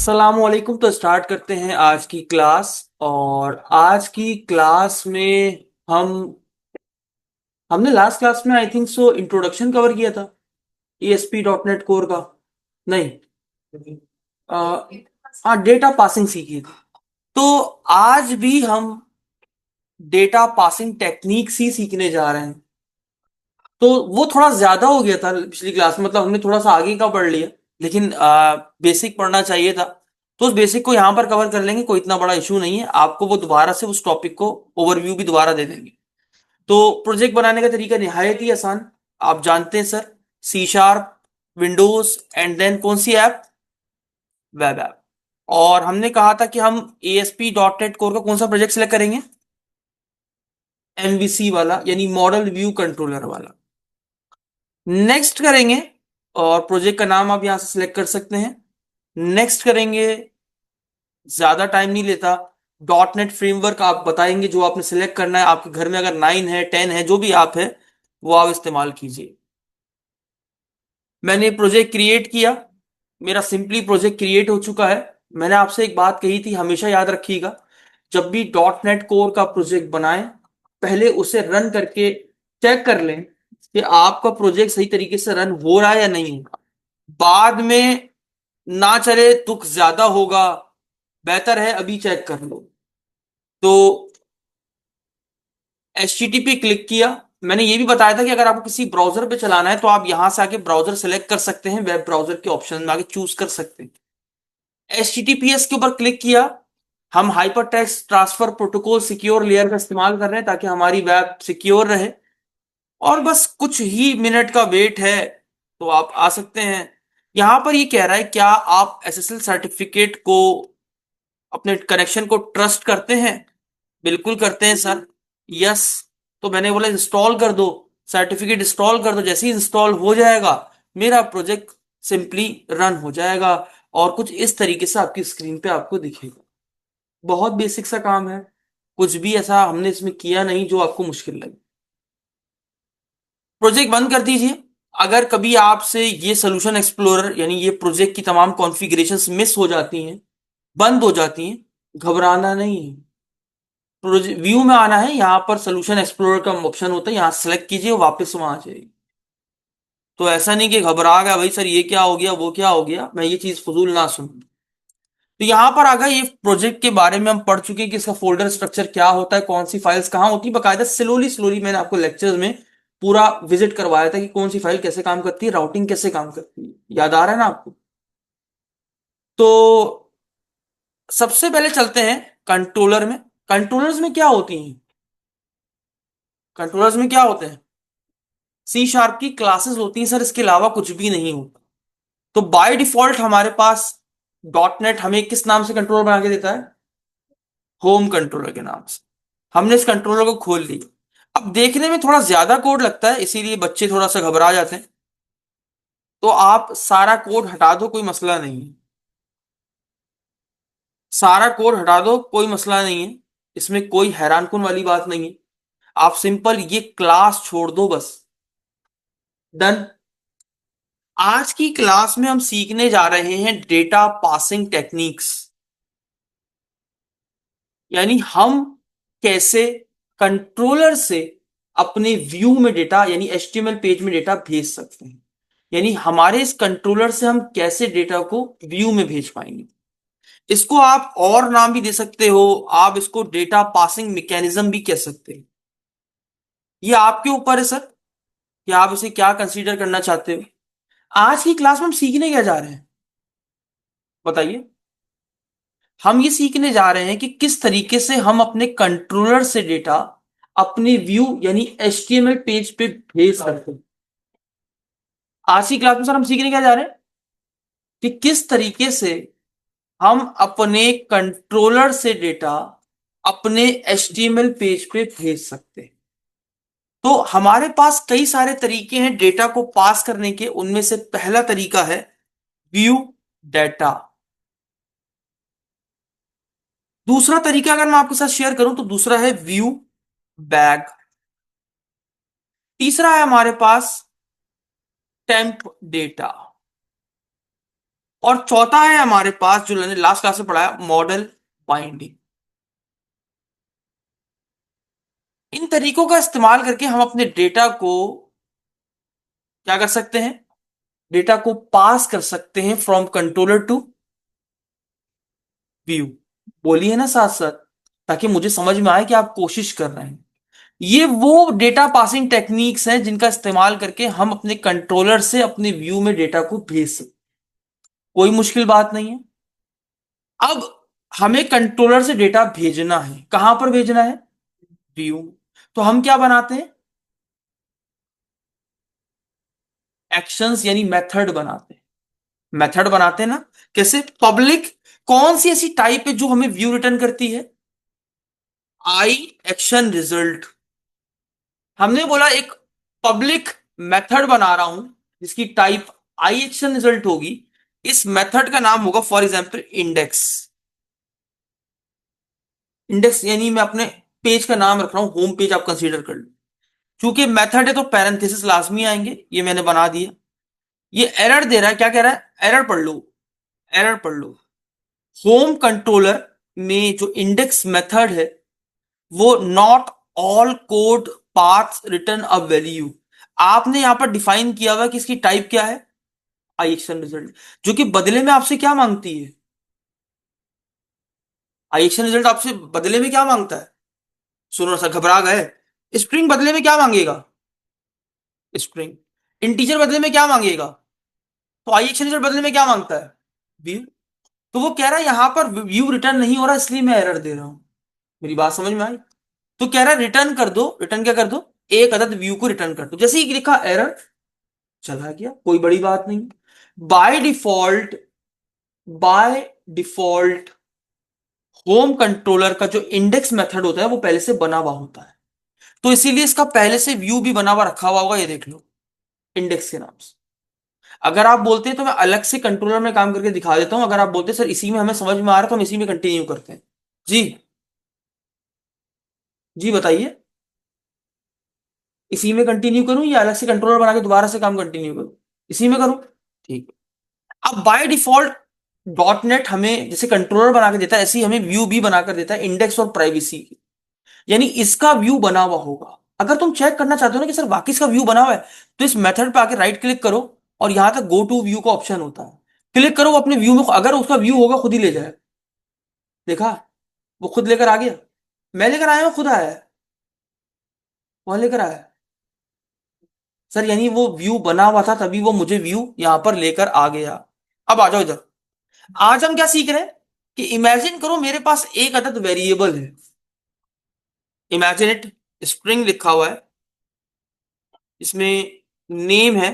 असलामुअलैकुम। तो स्टार्ट करते हैं आज की क्लास। और आज की क्लास में हम हमने लास्ट क्लास में I think so introduction cover किया था ASP.NET कोर का। नहीं, आ, हाँ, डेटा पासिंग सीखी थी। तो आज भी हम डेटा पासिंग टेक्निक्स ही सीखने जा रहे हैं। तो वो थोड़ा ज्यादा हो गया था पिछली क्लास में, मतलब हमने थोड़ा सा आगे का पढ़ लिया, लेकिन बेसिक पढ़ना चाहिए था। तो उस बेसिक को यहाँ पर कवर कर लेंगे, कोई इतना बड़ा इशू नहीं है। आपको वो दोबारा से उस टॉपिक को ओवरव्यू भी दोबारा दे देंगे। तो प्रोजेक्ट बनाने का तरीका निहायत ही आसान, आप जानते हैं sir. C#, Windows and then कौन सी ऐप, वेब ऐप। और हमने कहा था कि हम ASP.NET कोर का कौन सा प्रोजेक्ट सिलेक्ट करेंगे, MVC वाला, यानी मॉडल व्यू कंट्रोलर वाला। नेक्स्ट करेंगे, और प्रोजेक्ट का नाम आप यहां से सिलेक्ट कर सकते हैं। नेक्स्ट करेंगे, ज्यादा टाइम नहीं लेता। .NET फ्रेमवर्क आप बताएंगे जो आपने सिलेक्ट करना है। आपके घर में अगर 9 है, 10 है, जो भी आप है, वो आप इस्तेमाल कीजिए। मैंने प्रोजेक्ट क्रिएट किया, मेरा सिंपली प्रोजेक्ट क्रिएट हो चुका है। मैंने आपसे एक बात कही थी, हमेशा याद रखिएगा, जब भी .NET कोर का प्रोजेक्ट बनाएं, पहले उसे रन करके चेक कर लें कि आपका प्रोजेक्ट सही तरीके से रन हो रहा है या नहीं। बाद में ना चले दुख ज्यादा होगा, बेहतर है अभी चेक कर लो। तो HTTP क्लिक किया। मैंने ये भी बताया था कि अगर आपको किसी ब्राउजर पे चलाना है तो आप यहां से आके ब्राउजर सेलेक्ट कर सकते हैं, वेब ब्राउजर के ऑप्शन में आके चूज कर सकते हैं। HTTPS के ऊपर क्लिक किया। हम hyper text transfer protocol secure layer का इस्तेमाल कर रहे हैं ताकि हमारी वेब सिक्योर रहे। और बस कुछ ही मिनट का वेट है, तो आप आ सकते हैं। यहां पर ये कह रहा है क्या आप SSL सर्टिफिकेट को, अपने कनेक्शन को ट्रस्ट करते हैं। बिल्कुल करते हैं सर, यस। तो मैंने बोला इंस्टॉल कर दो, सर्टिफिकेट इंस्टॉल कर दो। जैसे ही इंस्टॉल हो जाएगा, मेरा प्रोजेक्ट सिंपली रन हो जाएगा। और कुछ इस तरीके से आपकी स्क्रीन पे आपको दिखेगा। बहुत बेसिक सा काम है, कुछ भी ऐसा हमने इसमें किया नहीं जो आपको मुश्किल लगे। प्रोजेक्ट बंद कर दीजिए। अगर कभी आपसे ये सोल्यूशन एक्सप्लोरर यानी ये प्रोजेक्ट की तमाम कॉन्फ़िगरेशंस मिस हो जाती हैं, बंद हो जाती हैं, घबराना नहीं है। प्रोजेक्ट व्यू में आना है, यहाँ पर सोल्यूशन एक्सप्लोरर का ऑप्शन होता है, यहाँ सेलेक्ट कीजिए, वापस वहां आ जाएगी। तो ऐसा नहीं कि घबरा गया भाई सर ये क्या हो गया वो क्या हो गया, मैं ये चीज फजूल ना सुन। तो यहाँ पर आ गए, ये प्रोजेक्ट के बारे में हम पढ़ चुके हैं कि इसका फोल्डर स्ट्रक्चर क्या होता है, कौन सी फाइल्स कहाँ होती है। बाकायदा स्लोली स्लोली मैंने आपको लेक्चर्स में पूरा विजिट करवाया था कि कौन सी फाइल कैसे काम करती है, राउटिंग कैसे काम करती है। याद आ रहा है ना आपको। तो सबसे पहले चलते हैं कंट्रोलर में। कंट्रोलर्स में क्या होती हैं, कंट्रोलर्स में क्या होते हैं, C# की क्लासेस होती हैं सर, इसके अलावा कुछ भी नहीं होता। तो बाय डिफॉल्ट हमारे पास .NET हमें किस नाम से कंट्रोलर बना के देता है, होम कंट्रोलर के नाम से। हमने इस कंट्रोलर को खोल लिया। अब देखने में थोड़ा ज्यादा कोड लगता है, इसीलिए बच्चे थोड़ा सा घबरा जाते हैं। तो आप सारा कोड हटा दो, कोई मसला नहीं है। सारा कोड हटा दो, कोई मसला नहीं है। इसमें कोई हैरानकुन वाली बात नहीं है। आप सिंपल ये क्लास छोड़ दो बस, डन। आज की क्लास में हम सीखने जा रहे हैं डेटा पासिंग टेक्निक्स, यानी हम कैसे कंट्रोलर से अपने व्यू में डेटा यानी HTML पेज में डेटा भेज सकते हैं। यानी हमारे इस कंट्रोलर से हम कैसे डेटा को व्यू में भेज पाएंगे। इसको आप और नाम भी दे सकते हो, आप इसको डेटा पासिंग मैकेनिज्म भी कह सकते हैं। ये आपके ऊपर है सर कि आप इसे क्या कंसीडर करना चाहते हो। आज की क्लास में हम सीखने क्या जा रहे हैं, बताइए। हम ये सीखने जा रहे हैं कि किस तरीके से हम अपने कंट्रोलर से डेटा अपने व्यू यानी HTML पेज पे भेज सकते हैं। आज की क्लास में सर हम सीखने क्या जा रहे हैं कि किस तरीके से हम अपने कंट्रोलर से डेटा अपने HTML पेज पे भेज सकते हैं। तो हमारे पास कई सारे तरीके हैं डेटा को पास करने के, उनमें से पहला तरीका है व्यू डेटा। दूसरा तरीका अगर मैं आपके साथ शेयर करूं तो दूसरा है व्यू बैग। तीसरा है हमारे पास टेम्प डेटा। और चौथा है हमारे पास जो मैंने लास्ट क्लास में पढ़ाया, मॉडल बाइंडिंग। इन तरीकों का इस्तेमाल करके हम अपने डेटा को क्या कर सकते हैं, डेटा को पास कर सकते हैं फ्रॉम कंट्रोलर टू व्यू। बोलिए ना साथ साथ, ताकि मुझे समझ में आए कि आप कोशिश कर रहे हैं। ये वो डेटा पासिंग टेक्निक्स हैं जिनका इस्तेमाल करके हम अपने कंट्रोलर से अपने व्यू में डेटा को भेज सकते। कोई मुश्किल बात नहीं है। अब हमें कंट्रोलर से डेटा भेजना है, कहां पर भेजना है, व्यू। तो हम क्या बनाते हैं, एक्शंस यानी मेथड बनाते हैं। मेथड बनाते हैं ना, कैसे, पब्लिक, कौन सी ऐसी टाइप है जो हमें व्यू रिटर्न करती है, आई एक्शन रिजल्ट। हमने बोला एक पब्लिक मेथड बना रहा हूं जिसकी टाइप आई एक्शन रिजल्ट होगी। इस मेथड का नाम होगा फॉर एग्जांपल इंडेक्स। इंडेक्स यानी मैं अपने पेज का नाम रख रहा हूं, होम पेज आप कंसीडर कर लो। चूंकि मेथड है तो पैरेंथेसिस लाजमी आएंगे, ये मैंने बना दिया। ये एरर दे रहा है, क्या कह रहा है, एरर पढ़ लो, एरर पढ़ लो। होम कंट्रोलर में जो इंडेक्स मेथड है वो not all code paths return a value. आपने यहां पर डिफाइन किया हुआ कि इसकी टाइप क्या है, आई एक्शन रिजल्ट, जो कि बदले में आपसे क्या मांगती है, आई एक्शन रिजल्ट आपसे बदले में क्या मांगता है। सुनो सर, घबरा गए। स्ट्रिंग बदले में क्या मांगेगा, स्ट्रिंग। इंटीजर बदले में क्या मांगेगा, तो आई एक्शन रिजल्ट बदले में क्या मांगता है, व्यू। तो वो कह रहा है यहां पर व्यू रिटर्न नहीं हो रहा, इसलिए मैं एरर दे रहा हूं। मेरी बात समझ में आई। तो कह रहा है रिटर्न कर दो, रिटर्न क्या कर दो, एक अदद व्यू को रिटर्न कर दो। जैसे ही लिखा एरर, चला गया, कोई बड़ी बात नहीं। By default, by default home controller का जो इंडेक्स मेथड होता है वो पहले से बना हुआ होता है, तो इसीलिए इसका पहले से व्यू भी बना हुआ रखा हुआ होगा, ये देख लो, इंडेक्स के नाम से। अगर आप बोलते हैं तो मैं अलग से कंट्रोलर में काम करके दिखा देता हूं, अगर आप बोलते हैं सर इसी में हमें समझ में आ रहा है तो हम इसी में कंटिन्यू करते हैं। जी, जी बताइए, इसी में कंटिन्यू करूं या अलग से कंट्रोलर बना के दोबारा से काम कंटिन्यू करूं, इसी में करूं, ठीक है। अब बाय डिफॉल्ट डॉट नेट हमें जैसे कंट्रोलर बना के देता है, ऐसे ही हमें व्यू भी बनाकर देता है, इंडेक्स और प्राइवेसी, यानी इसका व्यू बना हुआ होगा। अगर तुम चेक करना चाहते हो ना कि सर वाकई इसका व्यू बना हुआ है, तो इस मेथड पे आके राइट क्लिक करो और यहां तक गो टू व्यू का ऑप्शन होता है, क्लिक करो, वो अपने व्यू में अगर उसका व्यू होगा खुद ही ले जाए। देखा, वो खुद लेकर आ गया, मैं लेकर आया हूं, खुद आया है, वहां लेकर आया है। सर यानी वो व्यू बना हुआ था तभी वो मुझे व्यू यहां पर लेकर आ गया। अब आ जाओ इधर। आज हम क्या सीख रहे हैं कि इमेजिन करो मेरे पास एक अदद वेरिएबल है, इमेजिन इट, स्ट्रिंग लिखा हुआ है, इसमें नेम है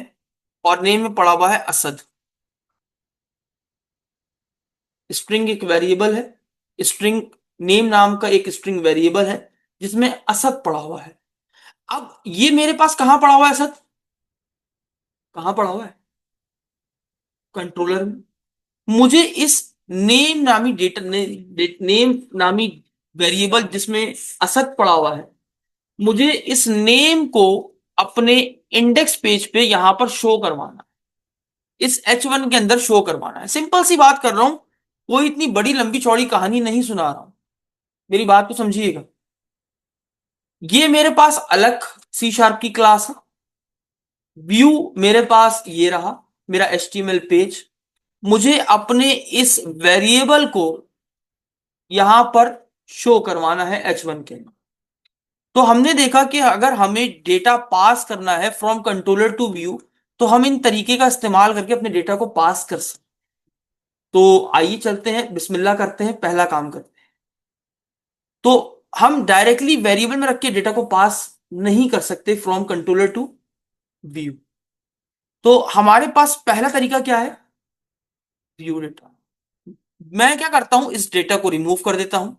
और नेम में पड़ा हुआ है असद। स्ट्रिंग एक वेरिएबल है, स्ट्रिंग नेम नाम का एक स्ट्रिंग वेरिएबल है जिसमें असद पड़ा हुआ है। अब ये मेरे पास कहां पड़ा हुआ है असद, कहां पड़ा हुआ है, कंट्रोलर में। मुझे इस नेम नामी डेटा नेम नामी वेरिएबल जिसमें असद पड़ा हुआ है, मुझे इस नेम को अपने इंडेक्स पेज पे यहां पर शो करवाना, इस H1 के अंदर शो करवाना है। सिंपल सी बात कर रहा हूं, कोई इतनी बड़ी लंबी चौड़ी कहानी नहीं सुना रहा हूं, मेरी बात को समझिएगा। ये मेरे पास अलग सी शार्प की क्लास है, व्यू मेरे पास ये रहा मेरा HTML पेज। मुझे अपने इस वेरिएबल को यहां पर शो करवाना है H1 के अंदर। तो हमने देखा कि अगर हमें डेटा पास करना है फ्रॉम कंट्रोलर टू व्यू, तो हम इन तरीके का इस्तेमाल करके अपने डेटा को पास कर सकते। तो आइए चलते हैं, बिस्मिल्लाह करते हैं, पहला काम करते हैं। तो हम डायरेक्टली वेरिएबल में रख के डेटा को पास नहीं कर सकते फ्रॉम कंट्रोलर टू व्यू। तो हमारे पास पहला तरीका क्या है, व्यू डेटा। मैं क्या करता हूं, इस डेटा को रिमूव कर देता हूं,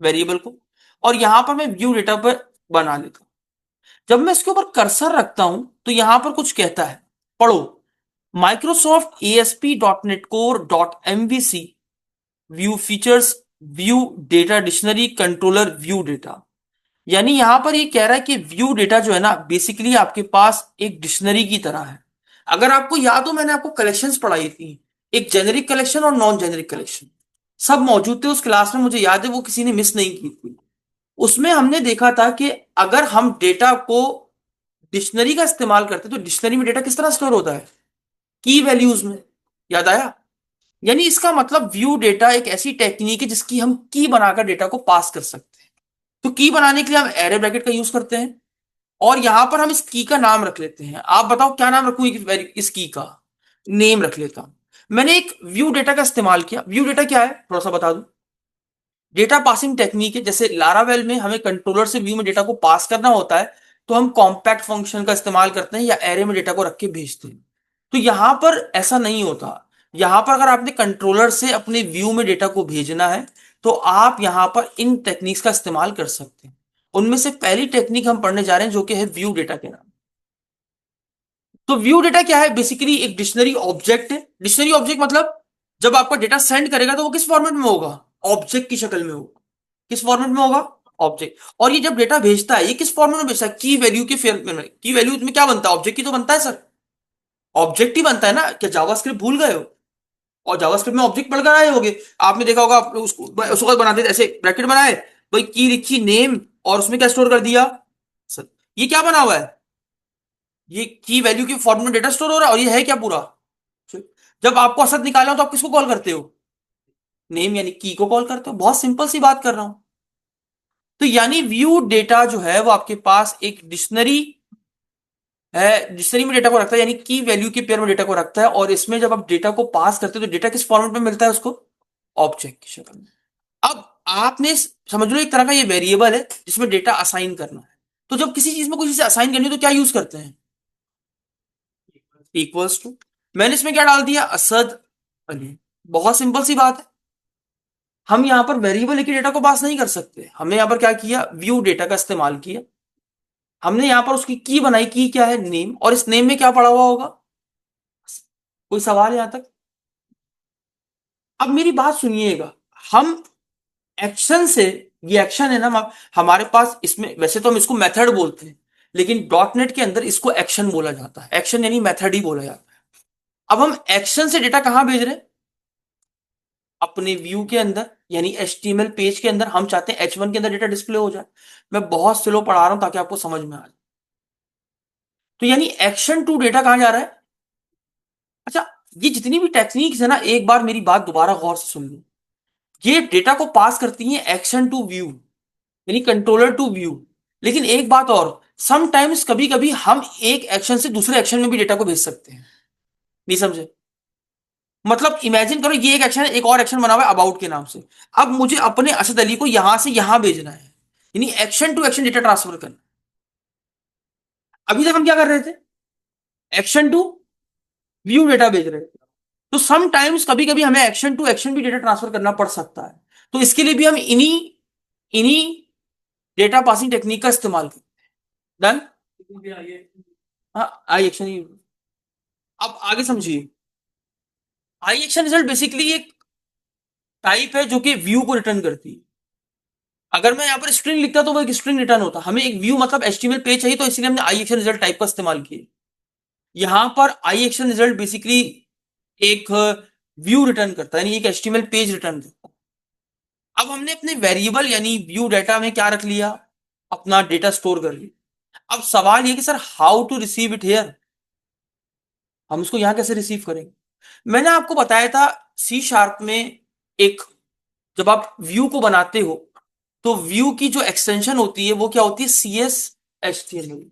वेरिएबल को, और यहां पर मैं व्यू डेटा पर बना लेता हूं। जब मैं इसके ऊपर कर्सर रखता हूं तो यहां पर कुछ कहता है, पढ़ो, Microsoft ASP.NET Core.MVC view features, view data dictionary controller view data. यानी यहां पर ये कह रहा है कि व्यू डेटा जो है ना, बेसिकली आपके पास एक डिक्शनरी की तरह है। अगर आपको याद हो, मैंने आपको कलेक्शंस पढ़ाई थी, एक जेनेरिक कलेक्शन और नॉन जेनेरिक कलेक्शन, सब मौजूद थे उस क्लास में, मुझे याद है, वो किसी ने मिस नहीं की थी। उसमें हमने देखा था कि अगर हम डेटा को डिक्शनरी का इस्तेमाल करते तो डिक्शनरी में डेटा किस तरह स्टोर होता है, की वैल्यूज में। याद आया? यानी इसका मतलब व्यू डेटा एक ऐसी टेक्निक है जिसकी हम की बनाकर डेटा को पास कर सकते हैं। तो की बनाने के लिए हम एरे ब्रैकेट का यूज करते हैं, और यहां पर हम इस की का नाम रख लेते हैं। आप बताओ क्या नाम रखूं इस की का? नेम रख लेता हूं। मैंने एक व्यू डेटा का इस्तेमाल किया। व्यू डेटा क्या है थोड़ा सा बता दूं। डेटा पासिंग टेक्निक है। जैसे लारावेल में हमें कंट्रोलर से व्यू में डेटा को पास करना होता है, तो हम कॉम्पैक्ट फंक्शन का इस्तेमाल करते हैं या एरे में डेटा को रख के भेजते हैं। तो यहां पर ऐसा नहीं होता। यहां पर अगर आपने कंट्रोलर से अपने व्यू में डेटा को भेजना है तो आप यहां पर इन टेक्निक्स का इस्तेमाल कर सकते हैं। उनमें से पहली टेक्निक हम पढ़ने जा रहे हैं जो कि है व्यू डेटा के नाम। तो व्यू डेटा क्या है? बेसिकली एक डिक्शनरी ऑब्जेक्ट है। डिक्शनरी ऑब्जेक्ट मतलब जब आपका डेटा सेंड करेगा तो वो किस फॉर्मेट में होगा? ऑब्जेक्ट की शक्ल में होगा। किस फॉर्मेट में होगा? ऑब्जेक्ट। और ये जब डेटा भेजता है ये किस फॉर्मेट में भेजता है? की वैल्यू के फॉर्मेट में। की वैल्यू में क्या बनता है? ऑब्जेक्ट ही तो बनता है सर। ऑब्जेक्ट ही बनता है ना। क्या जावास्क्रिप्ट भूल गए हो? और जावास्क्रिप्ट में ऑब्जेक्ट पढ़कर आए होगे। आपने देखा होगा, आप उसको उसको बनाते थे ऐसे ब्रैकेट बनाए, भाई की लिखी नेम, और उसमें क्या स्टोर कर दिया? सर, ये क्या बना हुआ है? ये की वैल्यू के फॉर्मेट में डेटा स्टोर हो रहा है। और ये है क्या पूरा? जब आपको असद निकालना हो तो आप किसको कॉल करते हो? नेम यानी की को कॉल करते हो। बहुत सिंपल सी बात कर रहा हूं। तो यानी व्यू डेटा जो है वो आपके पास एक डिक्शनरी है। डिक्शनरी में डेटा को रखता है, यानी की वैल्यू के पेयर में डेटा को रखता है, और इसमें जब आप डेटा को पास करते हो तो डेटा किस फॉर्मेट में मिलता है उसको? ऑब्जेक्ट की शक्ल में। अब आपने समझ लो एक तरह का ये वेरिएबल है जिसमें डेटा असाइन करना है। तो जब किसी चीज में कोई चीज असाइन करनी हो तो क्या यूज करते हैं? Equals to. मैंने इसमें क्या डाल दिया? असद अली। बहुत सिंपल सी बात है। हम यहां पर वेरिएबल लेके डेटा को पास नहीं कर सकते। हमने यहां पर क्या किया? व्यू डेटा का इस्तेमाल किया। हमने यहां पर उसकी की बनाई। की क्या है? नेम। और इस नेम में क्या पड़ा हुआ होगा? कोई सवाल यहां तक? अब मेरी बात सुनिएगा। हम एक्शन से, ये एक्शन है ना हमारे पास, इसमें वैसे तो हम इसको मेथड बोलते हैं, लेकिन डॉट नेट के अंदर इसको एक्शन बोला जाता है। एक्शन यानी मेथड ही बोला जाता है। अब हम एक्शन से डेटा कहां भेज रहे हैं? अपने व्यू के अंदर, यानी एचटीएमएल पेज के अंदर। हम चाहते हैं H1 के अंदर डेटा डिस्प्ले हो जाए। मैं बहुत स्लो पढ़ा रहा हूं ताकि आपको समझ में आ जाए। तो यानी एक्शन टू डेटा कहां जा रहा है? अच्छा, ये जितनी भी टेक्निक्स है ना, एक बार मेरी बात दोबारा गौर से सुन लो। ये डेटा को पास करती हैं एक्शन टू व्यू, यानी कंट्रोलर टू व्यू। लेकिन एक बात और, समटाइम्स कभी कभी हम एक एक्शन से दूसरे एक्शन में भी डेटा को भेज सकते हैं। नहीं समझे? मतलब इमेजिन करो ये एक एक्शन है, एक और एक्शन बना हुआ है अबाउट के नाम से। अब मुझे अपने असद अली को यहां से यहां भेजना है, यानी action to action data transfer करना। अभी तक हम क्या कर रहे थे? एक्शन टू व्यू डेटा भेज रहे थे। तो समटाइम्स कभी कभी हमें एक्शन टू एक्शन भी डेटा ट्रांसफर करना पड़ सकता है। तो इसके लिए भी हम इन्हीं इन्हीं डेटा पासिंग टेक्निक का इस्तेमाल करते हैं। डन? हाँ, आई एक्शन ही। अब आगे समझिए। आई एक्शन रिजल्ट बेसिकली एक टाइप है जो कि व्यू को रिटर्न करती है। अगर मैं यहाँ पर स्ट्रिंग लिखता तो वो एक स्ट्रिंग रिटर्न होता। हमें एक व्यू मतलब एचटीएमएल पेज चाहिए, तो इसलिए हमने आई एक्शन रिजल्ट टाइप का इस्तेमाल किया। यहां पर आई एक्शन रिजल्ट बेसिकली एक व्यू रिटर्न करता है, यानी एक एचटीएमएल पेज रिटर्न करता है। अब हमने अपने वेरिएबल यानी व्यू डाटा में क्या रख लिया? अपना डेटा स्टोर कर लिया। अब सवाल ये कि sir how to receive it here, हम इसको यहां कैसे रिसीव करेंगे? मैंने आपको बताया था सी शार्प में एक, जब आप व्यू को बनाते हो तो व्यू की जो एक्सटेंशन होती है वो क्या होती है? C S H T M L.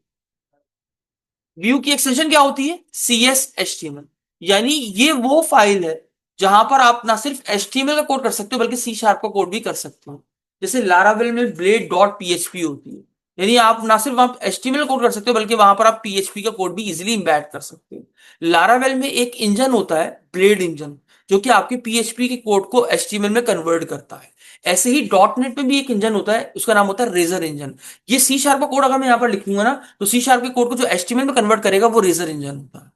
View की एक्सटेंशन क्या होती है? C S H T M L. यानी ये वो फाइल है जहां पर आप ना सिर्फ एच टी एम एल का कोड कर सकते हो बल्कि सी शार्प का कोड भी कर सकते हो। जैसे लारावेल में ब्लेड डॉट पीएचपी होती है, यानी आप ना सिर्फ आप H T M L code कर सकते हो बल्कि वहां पर आप पीएचपी का कोड भी इजिली इम्बेड कर सकते हो। लारावेल में एक इंजन होता है, ब्लेड इंजन, जो कि आपके पीएचपी के कोड को एचटीएमएल में कन्वर्ट करता है। ऐसे ही डॉट नेट में भी एक इंजन होता है, उसका नाम होता है रेजर इंजन। ये सी शार्प का कोड अगर मैं यहाँ पर लिखूंगा ना, तो सी शार्प के कोड को जो एचटीएमएल में कन्वर्ट करेगा वो रेजर इंजन होता है।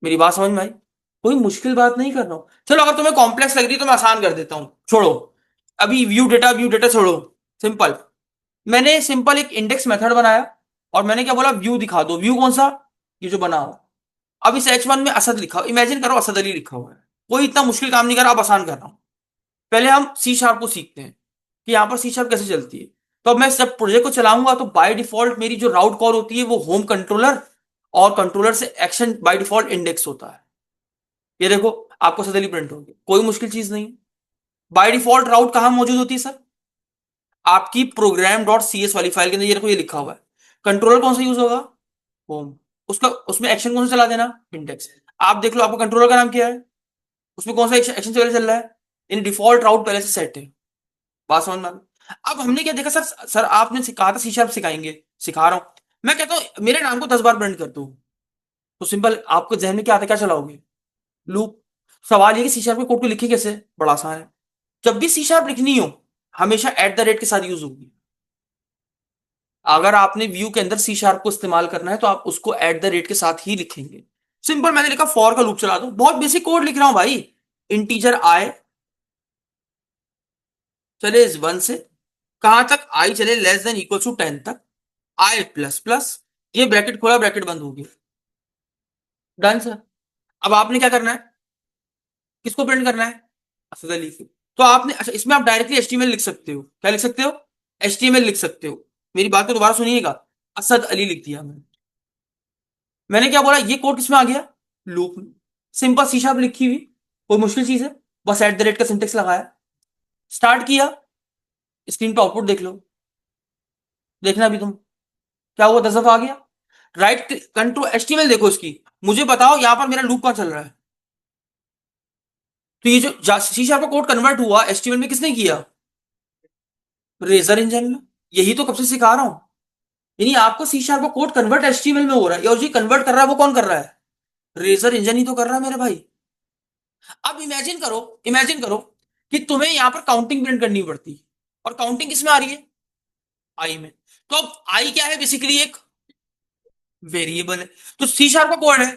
मेरी बात समझ में आई? कोई मुश्किल बात नहीं कर रहा हूं। चलो अगर तुम्हें कॉम्प्लेक्स लग रही है तो मैं आसान कर देता हूं, छोड़ो। अभी व्यू डेटा छोड़ो। सिंपल। मैंने सिंपल एक इंडेक्स मेथड बनाया और मैंने क्या बोला? व्यू दिखा दो। व्यू कौन सा? ये जो बना हो। अब इस H1 में असद लिखा, इमेजिन करो असद अली लिखा हुआ है। कोई इतना मुश्किल काम नहीं कर रहा, अब आसान कर रहा हूं। पहले हम सी शार्प को सीखते हैं कि यहाँ पर सी शार्प कैसे चलती है। तो अब मैं जब प्रोजेक्ट को चलाऊंगा तो बाय डिफॉल्ट मेरी जो राउट कॉल होती है वो होम कंट्रोलर, और कंट्रोलर से एक्शन बाय डिफॉल्ट इंडेक्स होता है। ये देखो, आपको सडनली प्रिंट होगी, कोई मुश्किल चीज नहीं है। बाय डिफॉल्ट राउट कहां मौजूद होती है सर? आपकी प्रोग्राम डॉट सी एस वाली फाइल के अंदर ये देखो, ये लिखा हुआ है। कंट्रोलर कौन सा यूज होगा? होम। उसका उसमें एक्शन कौन सा चला देना? इंडेक्स। आप देख लो आपका कंट्रोलर का नाम क्या है, उसमें कौन सा एक्शन चल रहा है? इन डिफॉल्ट राउट पहले से सेट है। बात समझ में आ गई? अब हमने क्या देखा, सर सर आपने सिखाया था सी शार्प सिखाएंगे, सिखा रहा हूं। मैं कहता हूं मेरे नाम को 10 बार प्रिंट कर दो, तो सिंपल आपको जहन में क्या आता है, क्या चलाओगे? लूप। सवाल ये कि सी शार्प के कोड को लिखे कैसे? बड़ा आसान है। जब भी सी शार्प लिखनी हो, हमेशा एट द रेट के साथ यूज होगी। अगर आपने व्यू के अंदर सी शार्प को इस्तेमाल करना है तो आप उसको एट द रेट के साथ ही लिखेंगे। सिंपल, मैंने लिखा फॉर का लूप चला दो, बहुत बेसिक कोड लिख रहा हूं भाई। इंटीजर आई चले इस 1 से कहां तक? आई चले लेस देन इक्वल टू 10 तक। आई प्लस प्लस, ये ब्रैकेट खोला ब्रैकेट बंद हो गया। Done sir. अब आपने क्या करना है, किसको प्रिंट करना है? असद अली को। तो आपने, अच्छा इसमें आप डायरेक्टली एचटीएमएल लिख सकते हो। क्या लिख सकते हो? एचटीएमएल लिख सकते हो। मेरी बात को दोबारा सुनिएगा। असद अली लिख दिया मैंने क्या बोला, ये कोड किसमें आ गया? लूप में। सिंपल सी शार्प लिखी हुई, कोई मुश्किल चीज है? बस एट द रेट का सिंटेक्स लगाया, स्टार्ट किया, स्क्रीन पे आउटपुट देख लो। देखना अभी तुम, क्या हुआ? 10 दफा आ गया। राइट कंट्रोल एचटीएमएल देखो इसकी, मुझे बताओ यहां पर मेरा लूप कहां चल रहा है? तो ये जो सी शार्प का कोड कन्वर्ट हुआ एचटीएमएल में, किसने किया? रेजर इंजन में। यही तो कब से सिखा रहा हूं। यानी आपको सी शार्प का कोड कन्वर्ट एचटीएमएल में हो रहा है, और जो कन्वर्ट कर रहा है वो कौन कर रहा है? रेजर इंजन ही तो कर रहा है मेरे भाई। अब इमेजिन करो कि तुम्हें यहां पर काउंटिंग प्रिंट करनी पड़ती, और काउंटिंग किसमें आ रही है? आई में। तो अब आई क्या है? बेसिकली एक वेरिएबल है। तो सी शार्प का कोड है,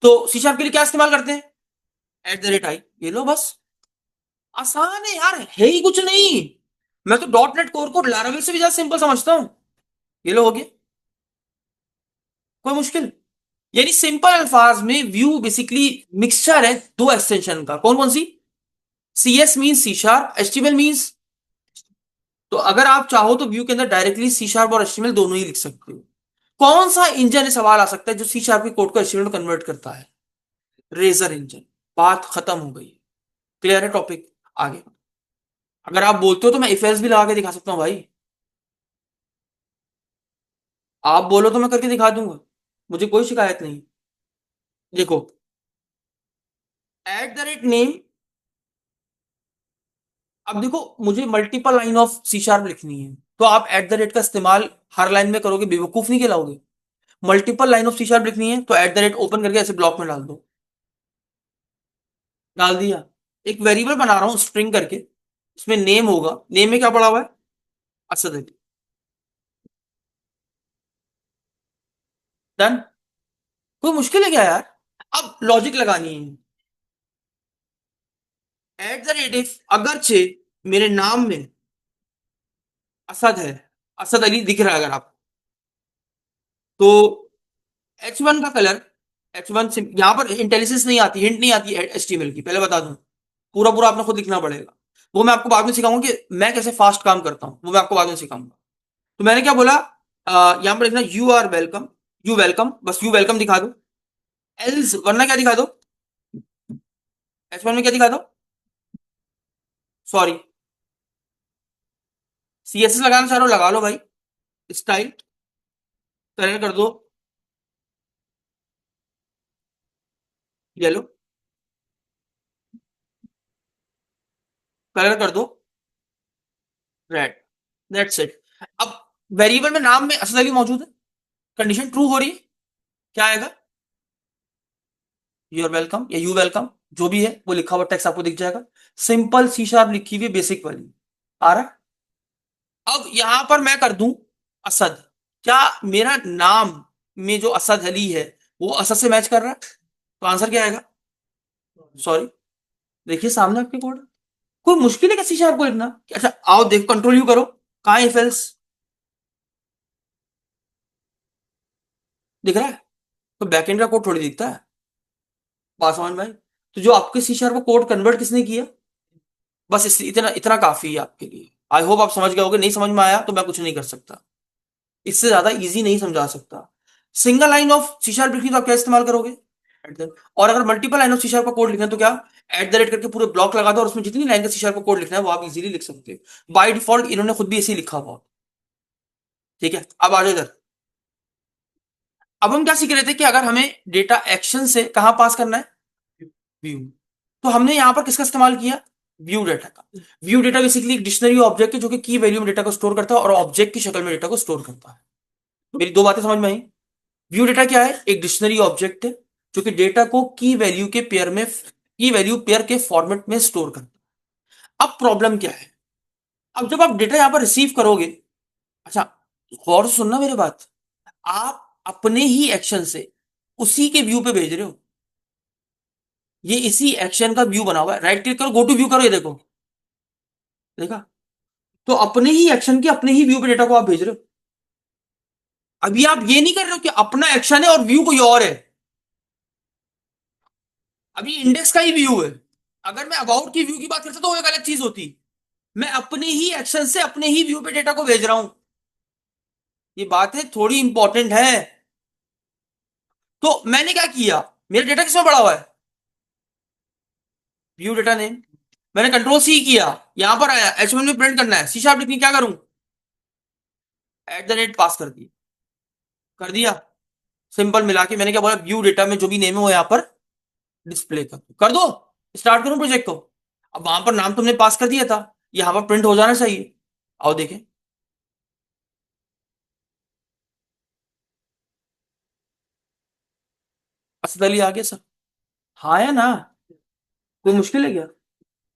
तो सी शार्प के लिए क्या इस्तेमाल करते हैं? At the rate I. ये लो बस, आसान है यार, है ही कुछ नहीं। मैं तो डॉट नेट कोर को लारावेल से भी ज्यादा सिंपल समझता हूं। ये लो हो गया, कोई मुश्किल। यानी सिंपल अल्फाज में व्यू बेसिकली मिक्सचर है दो एक्सटेंशन का। कौन कौन सी? C S mean C sharp, HTML means. तो अगर आप चाहो तो व्यू के अंदर डायरेक्टली सी शार्प और एचटीएमएल दोनों ही लिख सकते हो। कौन सा इंजन है, सवाल आ सकता है, जो सी शार्प के कोड को एचटीएमएल में कन्वर्ट करता है? Razor engine. बात खत्म हो गई। क्लियर है टॉपिक? आगे अगर आप बोलते हो तो मैं इफ एल्स भी लगा के दिखा सकता हूं भाई। आप बोलो तो मैं करके दिखा दूंगा, मुझे कोई शिकायत नहीं। देखो, एट द रेट नेम। अब देखो, मुझे multiple line of C sharp लिखनी है, तो आप एट द रेट का इस्तेमाल हर लाइन में करोगे, बेवकूफ नहीं कहलाओगे। Multiple line of C sharp लिखनी है तो एट द रेट ओपन करके ऐसे ब्लॉक में डाल दो। डाल दिया। एक वेरिएबल बना रहा हूं स्ट्रिंग करके, इसमें नेम होगा, नेम में क्या पड़ा हुआ है? असद अली। डन। कोई मुश्किल है क्या यार? अब लॉजिक लगानी है। एट द रेट इफ अगरचे मेरे नाम में असद है, असद अली दिख रहा है अगर आप, तो H1 का कलर, H1 से यहां पर इंटेलिजेंस नहीं आती, हिंट नहीं आती HTML की, पहले बता दूं। पूरा पूरा आपने खुद लिखना पड़ेगा। वो मैं आपको बाद में सिखाऊंगा कि मैं कैसे फास्ट काम करता हूं, वो मैं आपको बाद में सिखाऊंगा। तो मैंने क्या बोला, यहां पर लिखना you are welcome, you welcome, बस यू वेलकम दिखा दो। एल्स वरना क्या दिखा दो? H1 में क्या दिखा दो? सॉरी, CSS लगाना चाह रहे हो लगा लो भाई। स्टाइल कलर कर दो येलो, कलर कर दो रेड। That's it. अब वेरिएबल में नाम में असद अली मौजूद है, कंडीशन ट्रू हो रही है, क्या आएगा? यू आर वेलकम या यू वेलकम, जो भी है वो लिखा हुआ टेक्स्ट आपको दिख जाएगा। सिंपल सी शार्प लिखी हुई बेसिक वाली, आ रहा है? अब यहां पर मैं कर दूं असद, क्या मेरा नाम में जो असद अली है वो असद से मैच कर रहा है? तो आंसर क्या आएगा? सॉरी, देखिए सामने आपके कोड। कोई मुश्किल है क्या सी शार्प को लिखना? अच्छा आओ देखो, कंट्रोल यू करो, कहां इफ एल्स दिख रहा है? तो बैकएंड का कोड थोड़ी दिखता है। बात समझ में आई? तो जो आपके सी शार्प को कोड कन्वर्ट किसने किया? बस इतना इतना काफी है आपके लिए। आई होप आप समझ गए होगे। नहीं समझ में आया तो मैं कुछ नहीं कर सकता, इससे ज्यादा इजी नहीं समझा सकता। Single line of C sharp लिखनी तो आप क्या इस्तेमाल करोगे? और अगर multiple line of C sharp का कोड लिखना है तो क्या? एट द रेट करके पूरे ब्लॉक लगा दो और उसमें जितनी लाइन का सी शार्प का कोड लिखना है वो आप इजीली लिख सकते हो। बाय डिफॉल्ट इन्होंने खुद भी ऐसे ही लिखा हुआ। ठीक है, अब आ जाओ इधर। अब हम क्या सीख रहे थे कि अगर हमें डेटा एक्शन से कहां पास करना है? व्यू। तो हमने यहां पर किसका इस्तेमाल किया? व्यू डेटा का। व्यू डेटा बेसिकली एक डिक्शनरी ऑब्जेक्ट है जो कि की वैल्यू में डेटा को स्टोर करता है और ऑब्जेक्ट की शक्ल में डेटा को स्टोर करता है। मेरी दो बातें समझ में आई? व्यू डेटा क्या है? एक डिक्शनरी ऑब्जेक्ट है जो कि डेटा को की वैल्यू के पेयर में, की वैल्यू पेयर के फॉर्मेट में स्टोर करता है। अब प्रॉब्लम क्या है? अब जब आप डेटा यहां पर रिसीव करोगे, अच्छा गौर से सुनना मेरी बात, आप अपने ही एक्शन से उसी के व्यू पे भेज रहे हो। ये इसी एक्शन का व्यू बना हुआ है। राइट क्लिक करो, गो टू व्यू करो, ये देखो, देखा? तो अपने ही एक्शन के अपने ही व्यू पे डेटा को आप भेज रहे हो। अभी आप ये नहीं कर रहे हो कि अपना एक्शन है और व्यू कोई और है। अभी इंडेक्स का ही व्यू है। अगर मैं अबाउट की व्यू की बात करता तो वो एक अलग चीज होती। मैं अपने ही एक्शन से अपने ही व्यू पे डेटा को भेज रहा हूं। ये बातें थोड़ी इंपॉर्टेंट है। तो मैंने क्या किया? मेरा डेटा किसमें पड़ा हुआ है? View data name. मैंने कंट्रोल सी किया, यहां पर आया H1 में प्रिंट करना है, सी शार्प लिखनी, क्या करूं? एट द रेट पास कर दिया। कर दिया। सिंपल मिला के मैंने क्या बोला? व्यू डेटा में जो भी नेम है वो यहां पर डिस्प्ले कर दो। स्टार्ट करूं प्रोजेक्ट को। अब वहां पर नाम तुमने पास कर दिया था, यहां पर प्रिंट हो जाना चाहिए। आओ देखें। असद अली आ गया सर। हाँ या ना? कोई मुश्किल है क्या?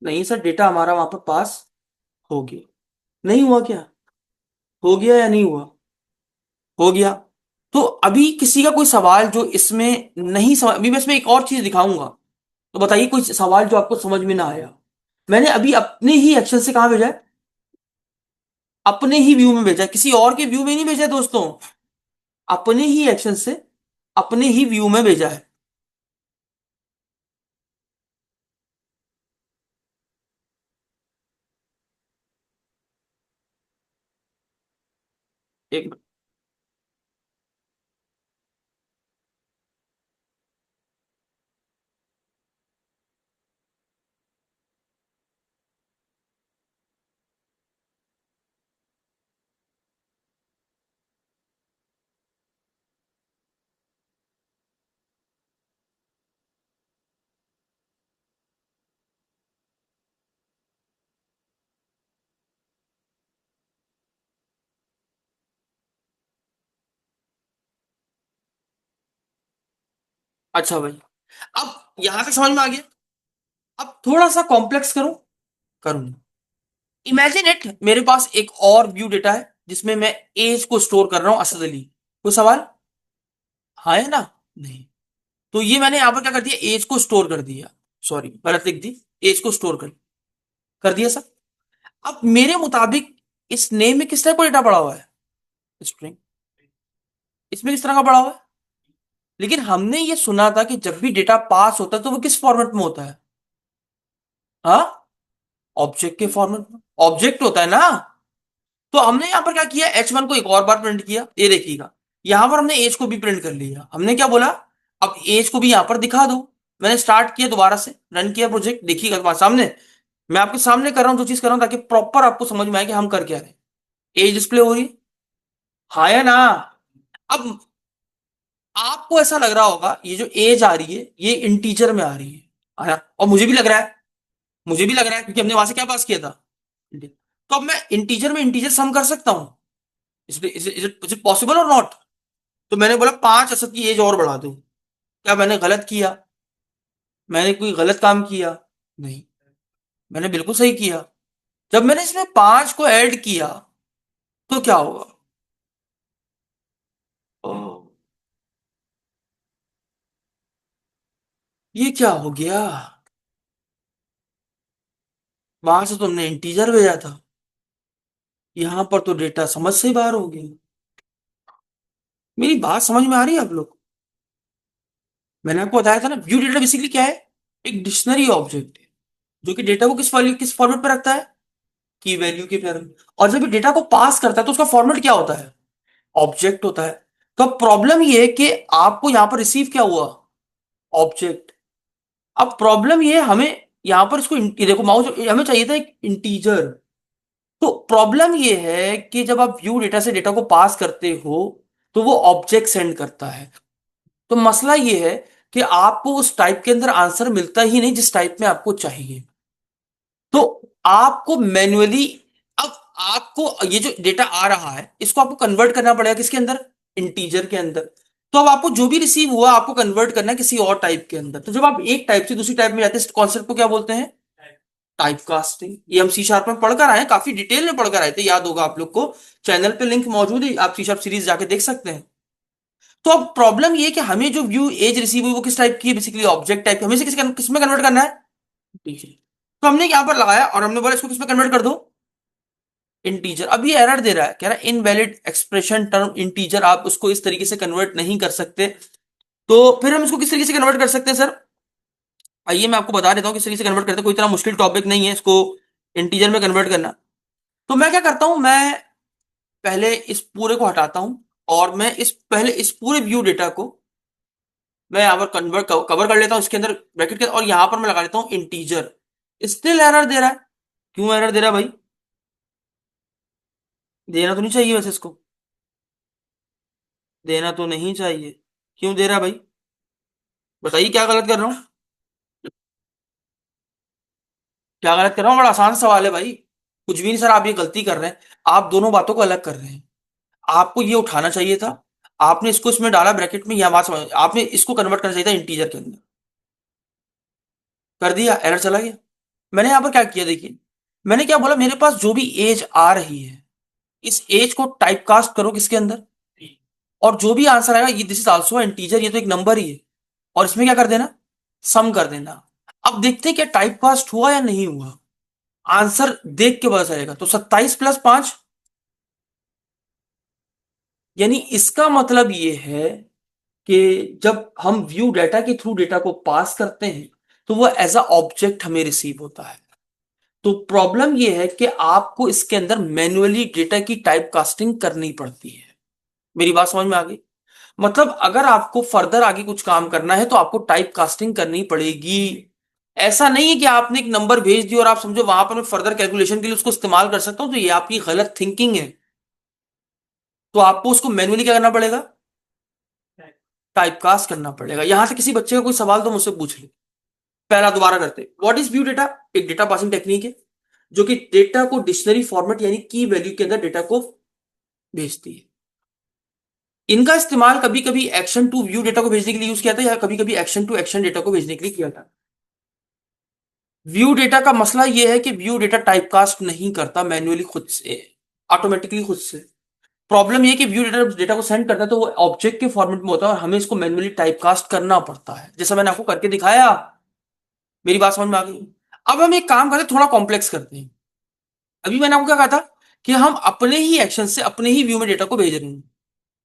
नहीं सर, डेटा हमारा वहां पर पास हो गया। नहीं हुआ क्या? हो गया या नहीं हुआ? हो गया। तो अभी किसी का कोई सवाल जो इसमें नहीं समझ, अभी मैं इसमें एक और चीज दिखाऊंगा। तो बताइए कोई सवाल जो आपको समझ में ना आया। मैंने अभी अपने ही एक्शन से कहां भेजा है? अपने ही व्यू में भेजा है, किसी और के व्यू में नहीं भेजा है दोस्तों। अपने ही एक्शन से अपने ही व्यू में भेजा है। एक, अच्छा भाई, अब यहां तक समझ में आ गया। अब थोड़ा सा कॉम्प्लेक्स करूं? करूंगा। इमेजिन इट, मेरे पास एक और व्यू डेटा है जिसमें मैं एज को स्टोर कर रहा हूं, असद अली। कोई सवाल? हाँ है ना? नहीं। तो ये मैंने यहां पर क्या कर दिया? एज को स्टोर कर दिया। सॉरी गलत लिख दी। एज को स्टोर कर दिया सर। अब मेरे मुताबिक इस नेम में किस तरह का डेटा पड़ा हुआ है? स्ट्रिंग। इसमें किस तरह का पड़ा हुआ है? लेकिन हमने ये सुना था कि जब भी डेटा पास होता है तो वो किस फॉर्मेट में होता है? हाँ, ऑब्जेक्ट के फॉर्मेट में ऑब्जेक्ट होता है ना। तो हमने यहां पर क्या किया? H1 को एक और बार प्रिंट किया, ये देखिएगा। यहां पर हमने एज को भी प्रिंट कर लिया। हमने क्या बोला? अब एज को भी यहां पर दिखा दो। मैंने स्टार्ट किया, दोबारा से रन किया प्रोजेक्ट, देखिएगा तुम्हारे सामने। मैं आपके सामने कर रहा हूं जो चीज कर रहा हूं ताकि प्रॉपर आपको समझ में आए कि हम कर क्या रहे हैं। एज डिस्प्ले हो रही है। हाँ या ना? अब आपको ऐसा लग रहा होगा ये जो एज आ रही है ये इंटीजर में आ रही है। आया, और मुझे भी लग रहा है। मुझे भी लग रहा है क्योंकि हमने वहां से क्या पास किया था? तो अब मैं इंटीजर में इंटीजर सम कर सकता हूं। इज इट पॉसिबल और नॉट? तो मैंने बोला 5 असद की एज और बढ़ा दूं। क्या मैंने गलत किया? मैंने कोई गलत काम किया? नहीं, मैंने बिल्कुल सही किया। जब मैंने इसमें 5 को ऐड किया तो क्या होगा? ओह, ये क्या हो गया? वहां से तुमने इंटीजर भेजा था, यहां पर तो डेटा समझ से ही बाहर हो गया। मेरी बात समझ में आ रही है आप लोग? मैंने आपको बताया था ना, व्यू डेटा बेसिकली क्या है? एक डिक्शनरी ऑब्जेक्ट है जो कि डेटा को किस वैल्यू किस फॉर्मेट पे रखता है, की वैल्यू के फॉर्म में। और जब ये डेटा को पास करता है तो उसका फॉर्मेट क्या होता है, ऑब्जेक्ट होता है। तो अब प्रॉब्लम ये है कि आपको यहां पर रिसीव क्या हुआ, ऑब्जेक्ट। अब प्रॉब्लम ये है, हमें यहां पर इसको ये देखो माउस, हमें चाहिए था एक इंटीजर। तो प्रॉब्लम ये है कि जब आप व्यू डेटा से डेटा को पास करते हो तो वो ऑब्जेक्ट सेंड करता है। तो मसला ये है कि आपको उस टाइप के अंदर आंसर मिलता ही नहीं जिस टाइप में आपको चाहिए। तो आपको मैन्युअली, अब आपको ये जो डेटा आ रहा है इसको आपको कन्वर्ट करना पड़ेगा किसके अंदर, इंटीजर के अंदर। तो अब आपको जो भी रिसीव हुआ आपको कन्वर्ट करना है किसी और टाइप के अंदर। तो जब आप एक टाइप से दूसरी टाइप में जाते हैं इस कॉन्सेप्ट को क्या बोलते हैं, टाइप कास्टिंग। ये हम सी शार्प में पढ़कर आए हैं, काफी डिटेल में पढ़कर आए थे, याद होगा आप लोग को। चैनल पे लिंक मौजूद है, आप सी शार्प सीरीज जाके देख सकते हैं। तो अब प्रॉब्लम ये है कि हमें जो व्यू एज रिसीव हुई वो किस टाइप की है, बेसिकली ऑब्जेक्ट टाइप। हमें से किस में कन्वर्ट करना है, इंटीजर। तो हमने यहां पर लगाया और हमने बोला इसको किस में कन्वर्ट कर दो, इंटीजर। अब ये एरर दे रहा है, कह रहा है इनवैलिड एक्सप्रेशन टर्म इंटीजर, आप उसको इस तरीके से कन्वर्ट नहीं कर सकते। तो फिर हम इसको किस तरीके से कन्वर्ट कर सकते हैं सर, आइए मैं आपको बता देता हूँ किस तरीके से कन्वर्ट करते हैं। कोई इतना मुश्किल टॉपिक नहीं है इसको इंटीजर में कन्वर्ट करना। तो मैं क्या करता हूं, मैं पहले इस पूरे को हटाता हूं और मैं इस पूरे व्यू डेटा को मैं यहाँ पर कन्वर्ट कवर कर लेता हूँ इसके अंदर ब्रैकेट के, और यहां पर मैं लगा लेता हूँ इंटीजर। स्टिल एरर दे रहा है, क्यों एरर दे रहा है भाई, देना तो नहीं चाहिए वैसे इसको, देना तो नहीं चाहिए, क्यों दे रहा है भाई, बताइए क्या गलत कर रहा हूँ, क्या गलत कर रहा हूँ। बड़ा आसान सवाल है भाई, कुछ भी नहीं सर, आप ये गलती कर रहे हैं, आप दोनों बातों को अलग कर रहे हैं। आपको ये उठाना चाहिए था, आपने इसको इसमें डाला ब्रैकेट में, यह बात समझ, आपने इसको कन्वर्ट करना चाहिए था इंटीजर के अंदर, कर दिया, एरर चला गया। मैंने यहां पर क्या किया देखिए, मैंने क्या बोला, मेरे पास जो भी एज आ रही है इस एज को टाइप कास्ट करो किसके अंदर, और जो भी आंसर आएगा, ये दिस इज आल्सो इंटीजर, ये तो एक नंबर ही है, और इसमें क्या कर देना, सम कर देना। अब देखते हैं क्या टाइप कास्ट हुआ या नहीं हुआ, आंसर देख के पता चलेगा। तो 27 + 5, यानी इसका मतलब ये है कि जब हम व्यू डाटा के थ्रू डेटा को पास करते हैं तो वो एज अ ऑब्जेक्ट हमें रिसीव होता है। तो प्रॉब्लम ये है कि आपको इसके अंदर मैन्युअली डेटा की टाइप कास्टिंग करनी पड़ती है। मेरी बात समझ में आ गई, मतलब अगर आपको फर्दर आगे कुछ काम करना है तो आपको टाइप कास्टिंग करनी पड़ेगी। ऐसा नहीं है कि आपने एक नंबर भेज दिया और आप समझो वहां पर मैं फर्दर कैलकुलेशन के लिए उसको इस्तेमाल कर सकता हूं, तो ये आपकी गलत थिंकिंग है। तो आपको उसको मैन्युअली क्या करना पड़ेगा, टाइपकास्ट करना पड़ेगा। यहां से किसी बच्चे का कोई सवाल तो मुझसे पूछ ले। पहला दोबारा करते, व्हाट इज व्यू डेटा, एक डेटा पासिंग टेक्निक है जो कि डेटा को डिक्शनरी फॉर्मेट यानी की वैल्यू के अंदर डेटा को भेजती है। इनका इस्तेमाल कभी कभी एक्शन टू व्यू डेटा को भेजने के लिए यूज किया था, या कभी कभी एक्शन टू एक्शन डेटा को भेजने के लिए किया था। व्यू डेटा का मसला यह है कि व्यू डेटा टाइपकास्ट नहीं करता मैन्युअली खुद से, ऑटोमेटिकली खुद से। प्रॉब्लम यह कि व्यू डेटा डेटा को सेंड करता है तो वो ऑब्जेक्ट के फॉर्मेट में होता है और हमें इसको मैन्युअली टाइपकास्ट करना पड़ता है, जैसा मैंने आपको करके दिखाया। मेरी बात समझ में आ गई। अब हम एक काम करते हैं, थोड़ा कॉम्प्लेक्स करते हैं। अभी मैंने आपको क्या कहा था कि हम अपने ही एक्शन से अपने ही व्यू में डेटा को भेज रहे हैं।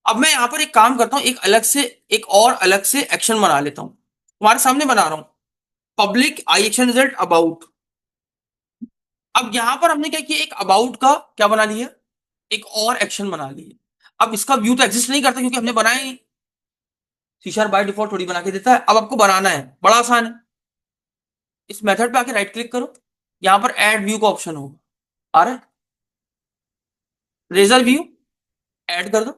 अब मैं यहां पर एक काम करता हूं, एक और अलग से एक्शन बना लेता हूं, तुम्हारे सामने बना रहा हूं, public I action result about. अब यहां पर हमने क्या किया, एक अबाउट का क्या बना लिया, एक और एक्शन बना लिया। अब इसका व्यू तो एग्जिस्ट नहीं करता क्योंकि हमने बनाया ही, सी शार्प बाय डिफॉल्ट थोड़ी बना के देता है। अब आपको बनाना है, बड़ा आसान है। इस मेथड पे आके राइट क्लिक करो, यहां पर ऐड व्यू का ऑप्शन होगा, आ रहा है, रेजर व्यू, ऐड कर दो।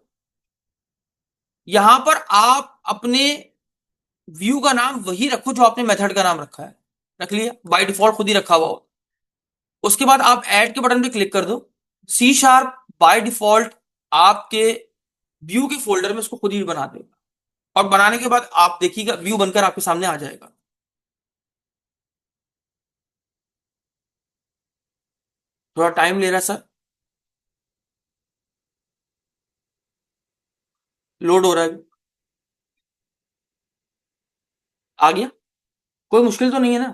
यहां पर आप अपने व्यू का नाम वही रखो जो आपने मेथड का नाम रखा है, रख लिया, बाय डिफॉल्ट खुद ही रखा हुआ हो। उसके बाद आप ऐड के बटन पे क्लिक कर दो, सी शार्प बाय डिफॉल्ट आपके व्यू के फोल्डर में उसको खुद ही बना देगा, और बनाने के बाद आप देखिएगा व्यू बनकर आपके सामने आ जाएगा। थोड़ा टाइम ले रहा है सर, लोड हो रहा है, आ गया, कोई मुश्किल तो नहीं है ना।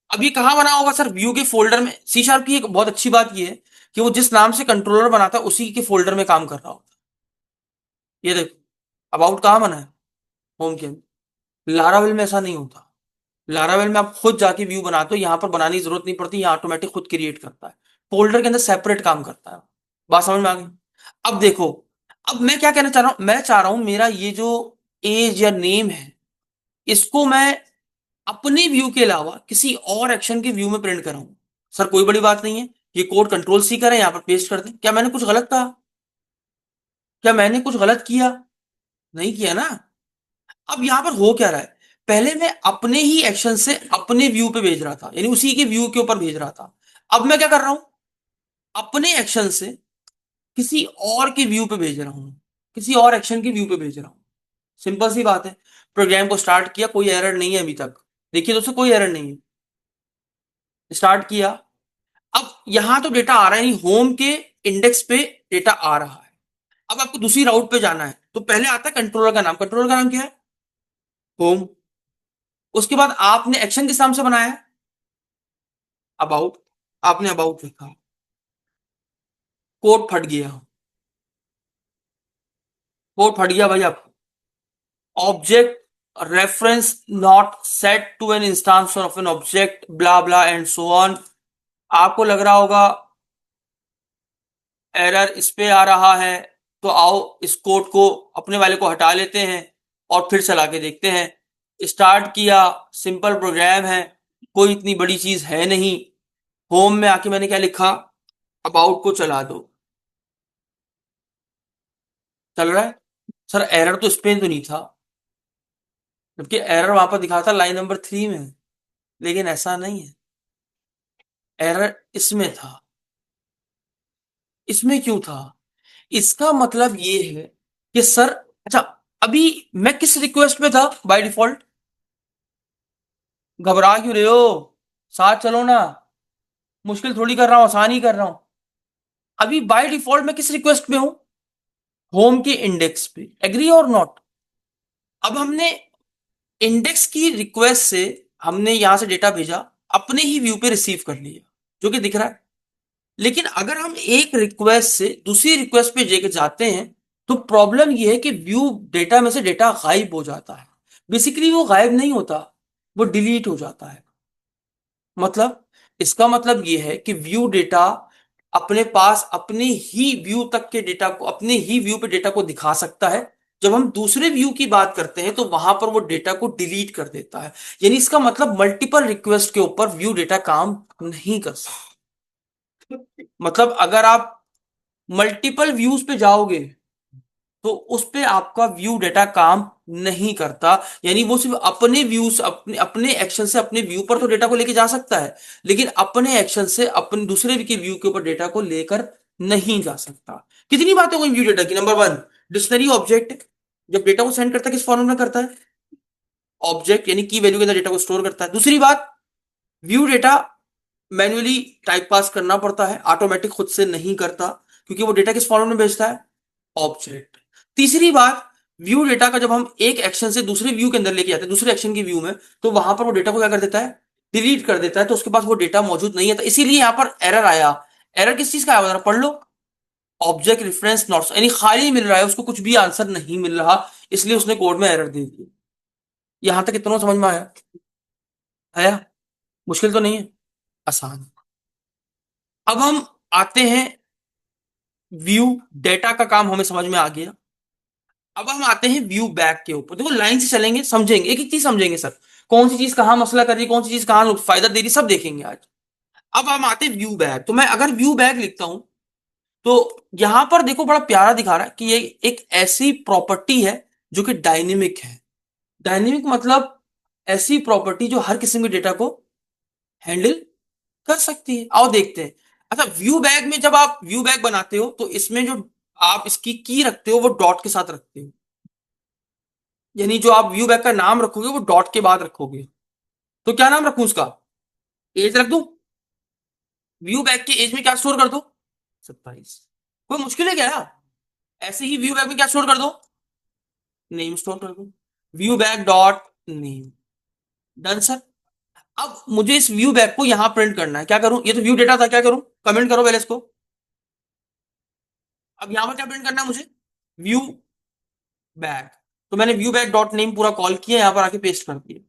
अब ये कहां बना होगा सर, व्यू के फोल्डर में। सी शार्प की एक बहुत अच्छी बात ये है कि वो जिस नाम से कंट्रोलर बनाता है उसी के फोल्डर में काम कर रहा होता है। ये देखो, अबाउट कहां बना है, होम के अंदर। लारावेल में ऐसा नहीं होता, लारावेल में आप खुद जाके व्यू बनाते हो, यहाँ पर बनाने की जरूरत नहीं पड़ती, यहाँ ऑटोमेटिक खुद क्रिएट करता है, फोल्डर के अंदर सेपरेट काम करता है। बात समझ में आ गई? अब देखो, अब मैं क्या कहना चाह रहा हूं, मैं चाह रहा हूं मेरा ये जो एज या नेम है, इसको मैं अपने व्यू के अलावा किसी और एक्शन के व्यू में प्रिंट कराऊं। सर कोई बड़ी बात नहीं है, ये कोड कंट्रोल सी करें, यहां पर पेस्ट कर दें। क्या मैंने कुछ गलत कहा? क्या मैंने कुछ गलत किया? नहीं किया ना। अब यहां पर हो क्या रहा है, पहले मैं अपने ही एक्शन से अपने व्यू पे भेज रहा था, यानी उसी के व्यू के ऊपर भेज रहा था। अब मैं क्या कर रहा हूं, अपने एक्शन से किसी और के व्यू पे भेज रहा हूं, किसी और एक्शन के व्यू पे भेज रहा हूं। सिंपल सी बात है। प्रोग्राम को स्टार्ट किया, कोई एरर नहीं है अभी तक। देखिए दोस्तों, कोई एरर नहीं है। स्टार्ट किया, अब यहां तो डेटा आ रहा है नहीं, होम के इंडेक्स पे डेटा आ रहा है। अब आपको दूसरी राउट पे जाना है, तो पहले आता है कंट्रोलर का नाम। कंट्रोलर का नाम क्या है? होम। उसके बाद आपने एक्शन किस नाम से बनाया है? अबाउट। आपने अबाउट लिखा, कोड फट गया। कोड फट गया भाई आपका। Object reference not set to an instance of an object blah blah and so on. आपको लग रहा होगा एरर इस पे आ रहा है, तो आओ इस कोड को, अपने वाले को हटा लेते हैं और फिर चला के देखते हैं। स्टार्ट किया, सिंपल प्रोग्राम है, कोई इतनी बड़ी चीज है नहीं। होम में आके मैंने क्या लिखा, अबाउट को चला दो, चल रहा है। सर एरर तो इस पे तो नहीं था, जबकि एरर वहां पर दिखा था लाइन नंबर 3 में, लेकिन ऐसा नहीं है, एरर इसमें था। इसमें क्यों था? इसका मतलब ये है कि सर, अच्छा, अभी मैं किस रिक्वेस्ट पे था बाय डिफॉल्ट? घबरा क्यों रहे हो? साथ चलो ना, मुश्किल थोड़ी कर रहा हूं, आसान ही कर रहा हूं। अभी बाय डिफॉल्ट मैं किस रिक्वेस्ट पे हूं? होम के इंडेक्स पे। एग्री और नॉट? अब हमने इंडेक्स की रिक्वेस्ट से हमने यहां से डेटा भेजा, अपने ही व्यू पे रिसीव कर लिया, जो कि दिख रहा है। लेकिन अगर हम एक रिक्वेस्ट से दूसरी रिक्वेस्ट पे जेके जाते हैं, तो प्रॉब्लम यह है कि व्यू डेटा में से डेटा गायब हो जाता है। बेसिकली वो गायब नहीं होता, वो डिलीट हो जाता है। मतलब, इसका मतलब यह है कि व्यू डेटा अपने पास अपने ही व्यू तक के डेटा को, अपने ही व्यू पे डेटा को दिखा सकता है। जब हम दूसरे व्यू की बात करते हैं, तो वहां पर वो डेटा को डिलीट कर देता है। यानी इसका मतलब मल्टीपल रिक्वेस्ट के ऊपर व्यू डेटा काम नहीं कर सकता। मतलब अगर आप मल्टीपल व्यूज पे जाओगे, तो उस पे आपका व्यू डेटा काम नहीं करता। यानी वो सिर्फ अपने व्यूज, अपने अपने एक्शन से अपने व्यू पर तो डेटा को लेके जा सकता है, लेकिन अपने एक्शन से अपने दूसरे के व्यू के ऊपर डेटा को लेकर नहीं जा सकता। कितनी बातें हुई व्यू डेटा की? नंबर वन, डिक्शनरी ऑब्जेक्ट जब डेटा को सेंड करता है, किस फॉर्मेट में करता है? ऑब्जेक्ट, यानी की वैल्यू के अंदर डेटा को स्टोर करता है। दूसरी बात, व्यू डेटा मैन्युअली टाइप पास करना पड़ता है, ऑटोमेटिक खुद से नहीं करता, क्योंकि वो डेटा किस फॉर्मेट में भेजता है? ऑब्जेक्ट। तीसरी बात, व्यू डेटा का जब हम एक एक्शन से दूसरे व्यू के अंदर लेके जाते हैं, दूसरे एक्शन के व्यू में, तो वहां पर वो डेटा को क्या कर देता है? डिलीट कर देता है। तो उसके पास वो डेटा मौजूद नहीं है, तो इसीलिए यहां पर एरर आया। एरर किस चीज का आया, पढ़ लो। ऑब्जेक्ट रेफरेंस नॉट, यानी खाली मिल रहा है उसको, कुछ भी आंसर नहीं मिल रहा, इसलिए उसने कोड में एरर दे दी। यहां तक इतना समझ में आया? आया? मुश्किल तो नहीं है, आसान। अब हम आते हैं, व्यू डेटा का काम हमें समझ में आ गया। अब हम आते हैं व्यू बैक के ऊपर। देखो लाइन से चलेंगे, समझेंगे, एक एक चीज समझेंगे सर, कौन सी चीज कहां मसला कर रही है, कौन सी चीज कहां फायदा दे रही, सब देखेंगे आज। अब हम आते हैं व्यू बैक। तो मैं अगर व्यू बैक लिखता हूं, तो यहां पर देखो बड़ा प्यारा दिखा रहा है कि ये एक ऐसी प्रॉपर्टी है जो कि डायनेमिक है। डायनेमिक मतलब ऐसी प्रॉपर्टी जो हर किस्म के डेटा को हैंडल कर सकती है। आओ देखते हैं। अच्छा, व्यू बैग में जब आप व्यू बैग बनाते हो, तो इसमें जो आप इसकी की रखते हो, वो डॉट के साथ रखते हो। यानी जो आप व्यू बैग का नाम रखोगे, वो डॉट के बाद रखोगे। तो क्या नाम रखूं उसका? एज रख दूं? व्यू बैग के एज में क्या स्टोर कर दो? 27। कोई मुश्किल है क्या? ऐसे ही व्यू बैग में क्या स्टोर कर दो? नेम स्टोर कर दो। View bag dot name. Done sir. अब मुझे इस व्यू बैग को यहां प्रिंट करना है, क्या करूं? ये तो व्यू डेटा था, क्या करूं? कमेंट करो पहले इसको। अब यहां पर क्या प्रिंट करना है मुझे? View bag. तो मैंने व्यू बैग डॉट नेम पूरा कॉल किया, यहां पर आके पेस्ट कर दिया।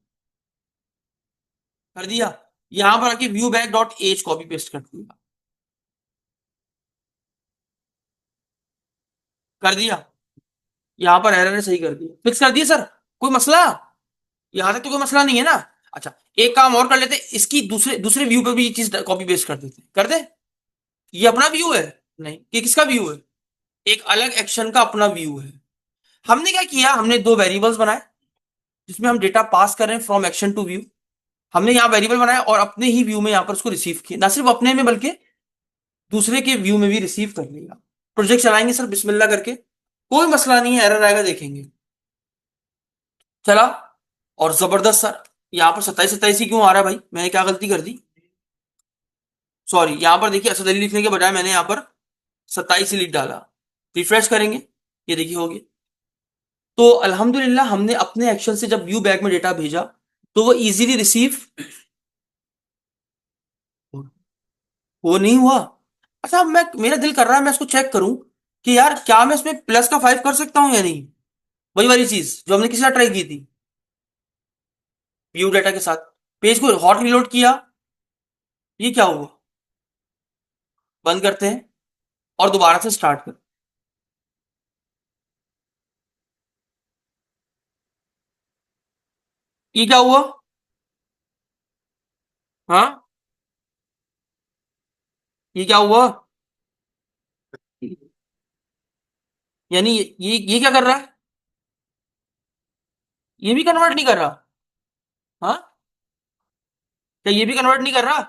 कर दिया। यहां पर आके view bag dot as copy paste कर दिया। कर दिया। यहां पर एरर ने सही कर दिया, फिक्स कर दिया सर। कोई मसला? यहां तक तो कोई मसला नहीं है ना। अच्छा, एक काम और कर लेते, इसकी दूसरे दूसरे व्यू पे भी ये चीज कॉपी पेस्ट कर देते, कर दे। ये अपना व्यू है? नहीं, ये किसका व्यू है? एक अलग एक्शन का अपना व्यू है। हमने क्या किया, हमने दो वेरिएबल्स बनाए जिसमें हम डेटा पास कर रहे हैं फ्रॉम एक्शन टू व्यू। हमने यहाँ वेरिएबल बनाया और अपने ही व्यू में यहाँ पर उसको रिसीव किया, ना सिर्फ अपने में बल्कि दूसरे के व्यू में भी रिसीव कर लिया। प्रोजेक्ट चलाएंगे सर बिस्मिल्लाह करके, कोई मसला नहीं है, एरर आएगा देखेंगे। चला, और जबरदस्त सर। यहाँ पर 27 ही क्यों आ रहा है भाई, मैंने क्या गलती कर दी? सॉरी, यहाँ पर देखिए असद अली लिखने के बजाय मैंने यहाँ पर 27 ही लिख डाला। रिफ्रेश करेंगे, ये देखिए हो गया। तो अल्हम्दुलिल्लाह हमने अपने एक्शन से जब व्यू बैग में डेटा भेजा तो वो इजीली रिसीव वो नहीं हुआ। अच्छा, अब मैं, मेरा दिल कर रहा है मैं इसको चेक करूं कि यार क्या मैं इसमें प्लस का 5 कर सकता हूं या नहीं। वही वाली चीज जो हमने किसी साथ ट्राई की थी, व्यू डाटा के साथ। पेज को हॉट रिलोड किया, ये क्या हुआ? बंद करते हैं और दोबारा से स्टार्ट कर। ये क्या हुआ? हाँ, ये क्या हुआ? यानी ये क्या कर रहा है? ये भी कन्वर्ट नहीं कर रहा? हाँ, क्या ये भी कन्वर्ट नहीं कर रहा?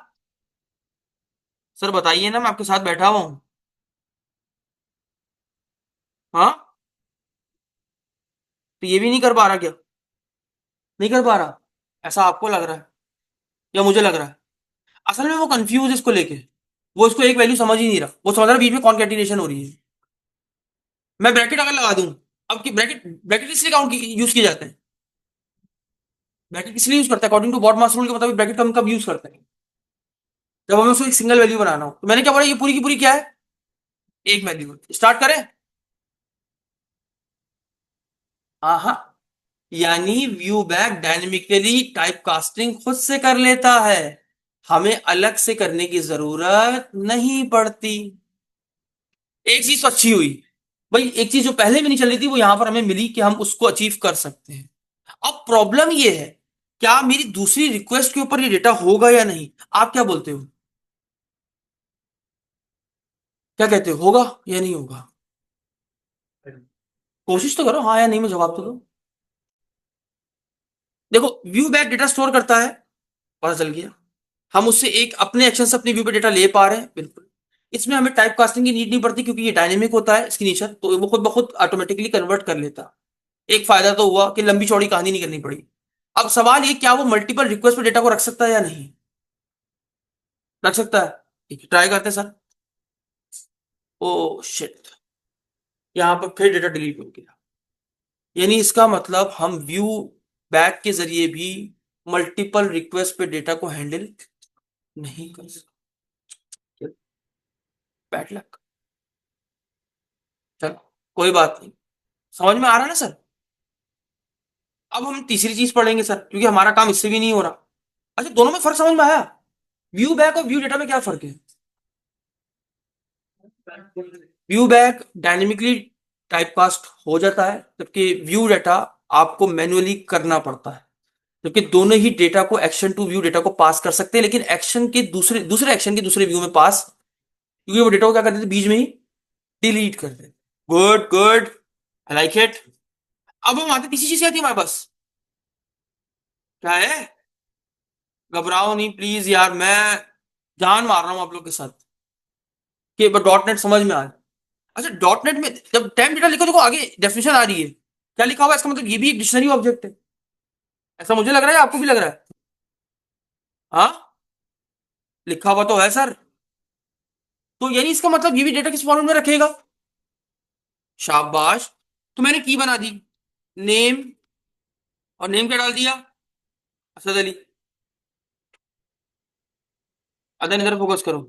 सर बताइए ना, मैं आपके साथ बैठा हुआ हूँ। हाँ, तो ये भी नहीं कर पा रहा क्या? नहीं कर पा रहा, ऐसा आपको लग रहा है या मुझे लग रहा है? असल में वो कंफ्यूज है इसको लेके, वो इसको एक वैल्यू समझ ही नहीं रहा, वो समझ रहा है बीच में कॉन्केटिनेशन हो रही है। मैं ब्रैकेट अगर लगा दूं, अब की ब्रैकेट, ब्रैकेट इसलिए काउंट यूज किए जाते हैं, ब्रैकेट इसलिए यूज करता है according to BODMAS rule के मुताबिक, ब्रैकेट कम कब यूज करते हैं? जब हमें उसको एक सिंगल वैल्यू बनाना हो। तो मैंने क्या बोला, ये पूरी की पूरी क्या है, एक वैल्यू। स्टार्ट करें? हाँ हाँ, यानी view back dynamically type casting खुद से कर लेता है, हमें अलग से करने की जरूरत नहीं पड़ती। एक चीज तो अच्छी हुई भाई, एक चीज जो पहले भी नहीं चल रही थी वो यहां पर हमें मिली कि हम उसको अचीव कर सकते हैं। अब प्रॉब्लम ये है, क्या मेरी दूसरी रिक्वेस्ट के ऊपर ये डेटा होगा या नहीं? आप क्या बोलते हो, क्या कहते हो, होगा या नहीं होगा? कोशिश तो करो, हाँ या नहीं में जवाब तो दो। देखो, व्यू बैक डेटा स्टोर करता है, पता चल गया। हम उससे एक अपने एक्शन से अपनी व्यू पे डेटा ले पा रहे हैं, बिल्कुल। इसमें हमें टाइप कास्टिंग की नीड नहीं पड़ती क्योंकि ये डायनेमिक होता है इसकी नेचर, तो वो खुद ब खुद ऑटोमेटिकली कन्वर्ट कर लेता। एक फायदा तो हुआ कि लंबी चौड़ी कहानी नहीं करनी पड़ी। अब सवाल ये, क्या वो मल्टीपल रिक्वेस्ट पे डेटा को रख सकता है या नहीं? रख सकता है। ठीक है, ट्राई करते हैं सर। ओ शिट, यहाँ पर फिर डेटा डिलीट हो गया। यानी इसका मतलब हम व्यू बैक के जरिए भी मल्टीपल रिक्वेस्ट पे डेटा को हैंडल नहीं कर सकते। Bad luck. चलो, कोई बात नहीं, समझ में आ रहा है ना सर? अब हम तीसरी चीज पढ़ेंगे सर, क्योंकि हमारा काम इससे भी नहीं हो रहा। अच्छा, दोनों में फर्क समझ में आया? व्यू बैक और व्यू डेटा में क्या फर्क है? व्यू बैक डायनेमिकली टाइपकास्ट हो जाता है, जबकि व्यू डेटा आपको मैन्युअली करना पड़ता है। जबकि दोनों ही डेटा को, एक्शन टू व्यू डेटा को पास कर सकते हैं, लेकिन एक्शन के दूसरे दूसरे एक्शन के दूसरे व्यू में पास, क्योंकि वो डेटा को क्या कर देते, बीच में ही डिलीट कर देते। Good good, I like it. अब हम आते, तीसरी चीज क्या थी हमारे पास? क्या है? घबराओ नहीं प्लीज यार, मैं जान मार रहा हूं आप लोग के साथ कि डॉट नेट समझ में आ जाए। अच्छा, डॉट नेट में जब टाइम डेटा लिखो, देखो आगे डेफिनेशन आ रही है, क्या लिखा हुआ है, इसका मतलब ये भी एक डिक्शनरी ऑब्जेक्ट है। ऐसा मुझे लग रहा है, आपको भी लग रहा है? हाँ, लिखा हुआ तो है सर। तो यानी इसका मतलब ये भी डेटा किस फॉर्मेट में रखेगा? शाबाश। तो मैंने की बना दी, नेम, और नेम क्या डाल दिया, असद अली। अदर इधर फोकस करो,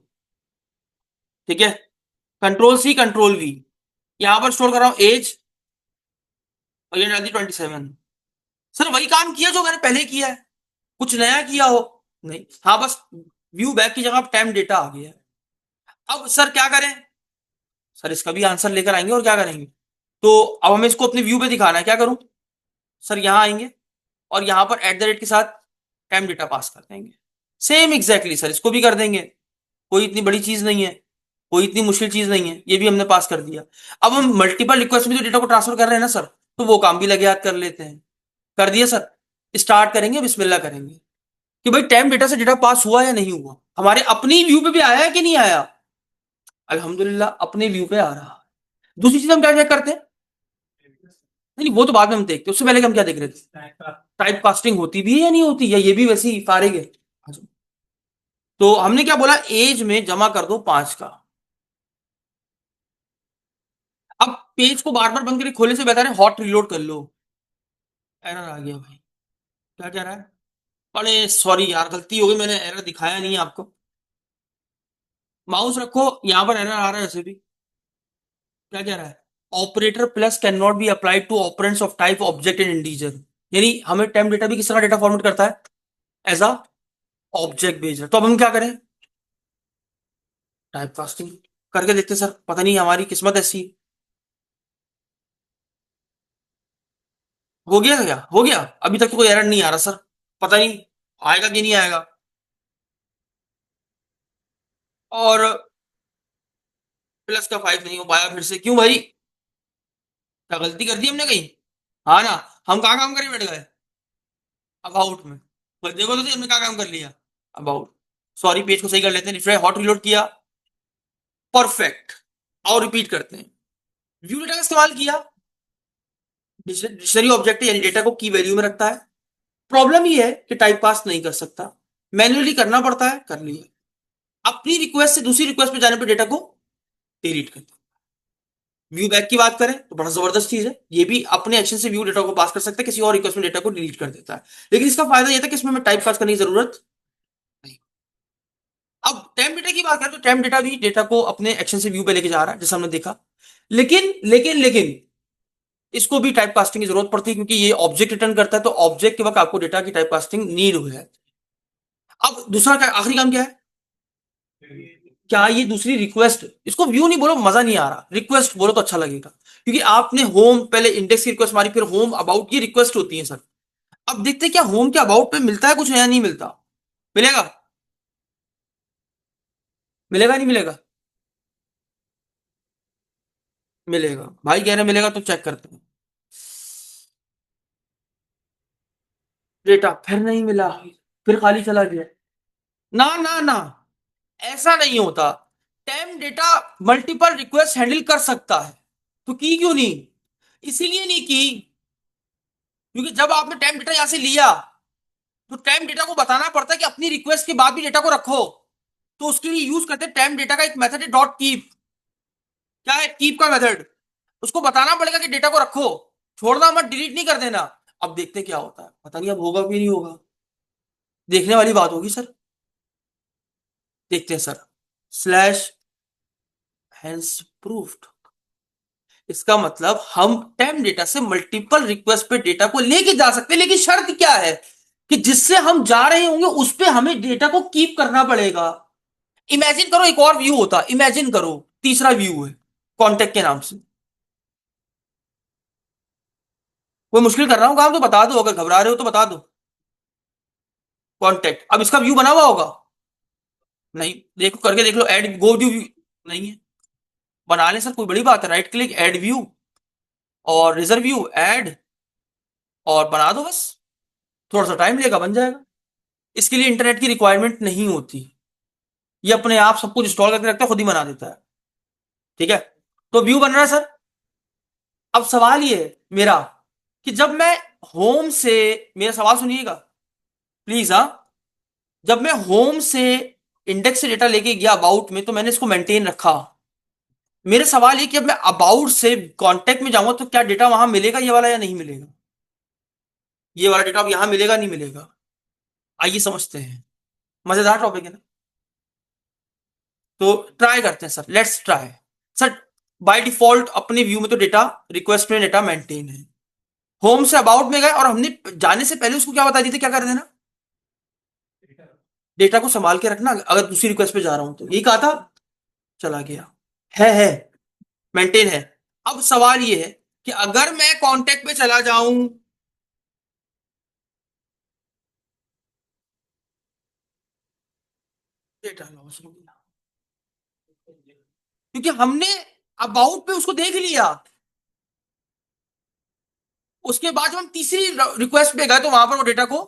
ठीक है। कंट्रोल सी कंट्रोल वी, यहां पर स्टोर कर रहा हूं एज, और ये डाल दी 27। सर वही काम किया जो मैंने पहले किया है, कुछ नया किया हो? नहीं, हाँ बस व्यू बैक की जगह टाइम डेटा आ गया है। अब सर क्या करें? सर इसका भी आंसर लेकर आएंगे और क्या करेंगे? तो अब हमें इसको अपने व्यू पे दिखाना है, क्या करूं? सर यहाँ आएंगे और यहाँ पर एट द रेट के साथ टाइम डेटा पास कर देंगे। सेम एग्जैक्टली सर इसको भी कर देंगे, कोई इतनी बड़ी चीज नहीं है, कोई इतनी मुश्किल चीज नहीं है, ये भी हमने पास कर दिया। अब हम मल्टीपल रिक्वेस्ट में जो डेटा को ट्रांसफर कर रहे हैं ना सर, तो वो काम भी लगे हाथ कर लेते हैं। कर दिया सर। स्टार्ट करेंगे, बिस्मिल्लाह करेंगे कि भाई टाइम डेटा से डेटा पास हुआ या नहीं हुआ, हमारे अपनी व्यू पे भी आया है कि नहीं आया। अल्हम्दुलिल्लाह अपने व्यू पे आ रहा है। दूसरी चीज हम क्या चेक करते हैं? नहीं वो तो बाद में हम देखते हैं, उससे पहले हम क्या देख रहे थे? टाइप कास्टिंग होती भी है या नहीं होती, या ये भी वैसे ही फारिग है? तो हमने क्या बोला, एज में जमा कर दो 5 का। अब पेज को बार बार बंद करके खोलने से बेहतर है हॉट रीलोड कर लो। एरर आ गया भाई, क्या कह रहा है? अरे सॉरी यार, गलती हो गई, मैंने एरर दिखाया नहीं है आपको। माउस रखो, यहां पर एरर आ रहा है वैसे भी। क्या कह रहा है? Operator plus can not be applied to operands of type object and integer. यानी हमें टाइम डेटा भी किस तरह डेटा फॉर्मेट करता है? एज अ ऑब्जेक्ट भेज रहा है। तो अब हम क्या करें? टाइप कास्टिंग करके देखते हैं सर, पता नहीं हमारी किस्मत ऐसी है। हो गया क्या? हो गया? अभी तक तो कोई एरर नहीं आ रहा सर, पता नहीं आएगा कि नहीं आएगा। और प्लस का 5 नहीं हो पाया फिर से, क्यों भाई? क्या गलती कर दी हमने कहीं? हाँ ना, हम कहाँ काम करे बैठ गए? अबाउट में। बस देखो तो सही, हमने क्या काम कर लिया? अबाउट। सॉरी, पेज को सही कर लेते हैं, रिफ्रेश हॉट रीलोड किया, परफेक्ट। और रिपीट करते हैं। व्यू डेटा का इस्तेमाल किया, डिक्शनरी ऑब्जेक्ट यानी डेटा को की वैल्यू में रखता है। प्रॉब्लम ये है कि टाइप कास्ट नहीं कर सकता, मैन्युअली करना पड़ता है, कर लिया। अपनी रिक्वेस्ट से दूसरी रिक्वेस्ट पे जाने पर डेटा को डिलीट करता है। व्यू बैक की बात करें तो बड़ा जबरदस्त चीज है, ये भी अपने एक्शन से व्यू डेटा को पास कर सकता है, किसी और रिक्वेस्ट में डेटा को डिलीट कर देता है। लेकिन इसका फायदा यह था कि इसमें हमें टाइप कास्ट करने की जरूरत नहीं। अब टेम्प डेटा की बात करें तो टेम्प डेटा भी डेटा को अपने एक्शन से व्यू पे लेके जा रहा है, जैसा हमने देखा। लेकिन इसको भी टाइप कास्टिंग की जरूरत पड़ती है, क्योंकि ये ऑब्जेक्ट रिटर्न करता है, तो ऑब्जेक्ट के वक्त आपको डेटा की टाइप कास्टिंग नीड हो जाए। अब दूसरा क्या, आखिरी काम क्या है? क्या ये दूसरी रिक्वेस्ट, इसको व्यू नहीं बोलो, मजा नहीं आ रहा, रिक्वेस्ट बोलो तो अच्छा लगेगा। क्योंकि आपने होम पहले इंडेक्स की रिक्वेस्ट मारी, फिर होम अबाउट की रिक्वेस्ट होती है सर। अब देखते हैं क्या होम के अबाउट पे मिलता है कुछ नया, नहीं मिलता? मिलेगा? मिलेगा नहीं मिलेगा? मिलेगा भाई, कह रहे मिलेगा, तो चेक करते हैं। डेटा फिर नहीं मिला, फिर खाली चला गया। ना ना ना, ऐसा नहीं होता। टेम डेटा मल्टीपल रिक्वेस्ट हैंडल कर सकता है, तो की क्यों नहीं? इसीलिए नहीं की, क्योंकि जब आपने टेम डेटा यहां से लिया, तो टेम डेटा को बताना पड़ता है कि अपनी रिक्वेस्ट के बाद भी डेटा को रखो। तो उसके लिए यूज करते हैं टेम डेटा का एक मेथड है डॉट कीप। क्या है कीप का मेथड? उसको बताना पड़ेगा कि डेटा को रखो, छोड़ना मत, डिलीट नहीं कर देना। अब देखते हैं क्या होता है, पता नहीं अब होगा कि नहीं होगा, देखने वाली बात होगी सर। देखते हैं सर। स्लैश हैंस प्रूफ्ड, इसका मतलब हम टेम डेटा से मल्टीपल रिक्वेस्ट पे डेटा को लेके जा सकते हैं, लेकिन शर्त क्या है कि जिससे हम जा रहे होंगे उस पे हमें डेटा को कीप करना पड़ेगा। इमेजिन करो एक और व्यू होता, इमेजिन करो तीसरा व्यू है कॉन्टेक्ट के नाम से। कोई मुश्किल कर रहा हूं काम तो बता दो, अगर घबरा रहे हो तो बता दो। कॉन्टेक्ट, अब इसका व्यू बना हुआ होगा? नहीं, देखो करके देख लो, ऐड गो व्यू, नहीं है। बना ले सर, कोई बड़ी बात है, राइट क्लिक ऐड व्यू और रिजर्व व्यू ऐड, और बना दो बस। थोड़ा सा टाइम लेगा, बन जाएगा। इसके लिए इंटरनेट की रिक्वायरमेंट नहीं होती, ये अपने आप सब कुछ इंस्टॉल करके रखता है, खुद ही बना देता है। ठीक है, तो व्यू बन रहा है सर। अब सवाल ये है मेरा कि जब मैं होम से, मेरा सवाल सुनिएगा प्लीज, हाँ। जब मैं होम से इंडेक्स से डेटा लेके गया अबाउट में, तो मैंने इसको मेंटेन रखा। मेरा सवाल ये कि अब मैं अबाउट से कांटेक्ट में जाऊंगा तो क्या डेटा वहां मिलेगा ये वाला या नहीं मिलेगा? ये वाला डेटा अब यहां मिलेगा नहीं मिलेगा? आइए समझते हैं, मजेदार टॉपिक है ना। तो ट्राई करते हैं sir, let's try. Sir by default अपने व्यू में तो डेटा रिक्वेस्ट में डेटा मेंटेन है। होम से अबाउट में गए और हमने जाने से पहले उसको क्या बता दी थी, क्या कर देना? डेटा को संभाल के रखना, अगर दूसरी रिक्वेस्ट पे जा रहा हूं तो यही कहा था। चला गया। है मेंटेन है। अब सवाल ये है कि अगर मैं कांटेक्ट पे चला जाऊं, डेटा लॉस हो गया, क्योंकि हमने अबाउट पे उसको देख लिया। उसके बाद जब हम तीसरी रिक्वेस्ट पे गए तो वहां पर वो डेटा को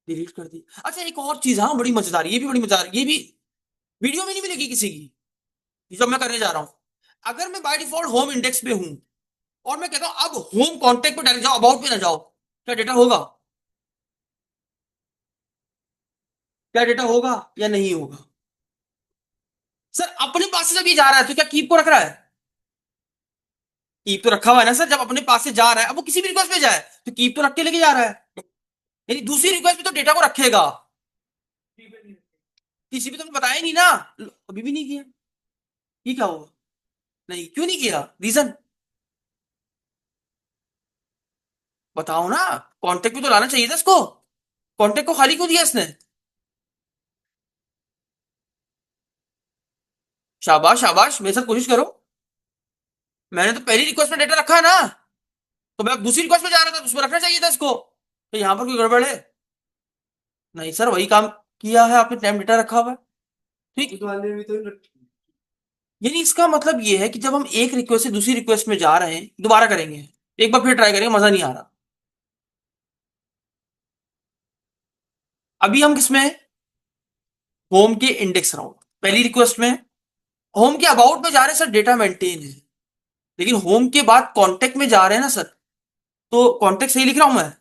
डिलीट कर दी। अच्छा एक और चीज, हाँ बड़ी मजेदार, ये भी बड़ी मजेदार, ये भी वीडियो में नहीं मिलेगी किसी की, जब मैं करने जा रहा हूं। अगर मैं बाय डिफॉल्ट होम इंडेक्स पे हूं और मैं कहता हूं अब होम कांटेक्ट पे डायरेक्ट जाओ, अबाउट पे ना जाओ, क्या डेटा होगा? क्या डेटा होगा या नहीं होगा? सर अपने पास से जब ये जा रहा है तो क्या कीप को रख रहा है? कीप तो रखा हुआ है ना सर, जब अपने पास से जा रहा है, अब वो किसी भी रिक्वेस्ट पे जाए तो कीप तो रख के लेके जा रहा है, यानी दूसरी रिक्वेस्ट पे तो डेटा को रखेगा। किसी भी तुमने बताया नहीं ना, अभी भी नहीं किया। ये क्या हुआ? नहीं, क्यों नहीं किया, रीजन बताओ ना। कांटेक्ट पे तो लाना चाहिए था इसको, कांटेक्ट को खाली क्यों दिया इसने? शाबाश शाबाश, मेरे साथ कोशिश करो। मैंने तो पहली रिक्वेस्ट में डेटा रखा है ना, तो मैं अब दूसरी रिक्वेस्ट में जा रहा था तो उसमें रखना चाहिए था इसको, तो यहां पर कोई गड़बड़ है? नहीं सर, वही काम किया है आपने, टाइम डेटा रखा हुआ है। ठीक, वाले भी तो यानी इसका मतलब ये है कि जब हम एक रिक्वेस्ट से दूसरी रिक्वेस्ट में जा रहे हैं, दोबारा करेंगे, एक बार फिर ट्राई करेंगे, मजा नहीं आ रहा। अभी हम किसमें हैं? होम के इंडेक्स राउंड, पहली रिक्वेस्ट में। होम के अबाउट में जा रहे हैं सर, डेटा मेंटेन है, लेकिन होम के बाद कांटेक्ट में जा रहे हैं ना सर, तो कांटेक्ट सही लिख रहा हूं मैं?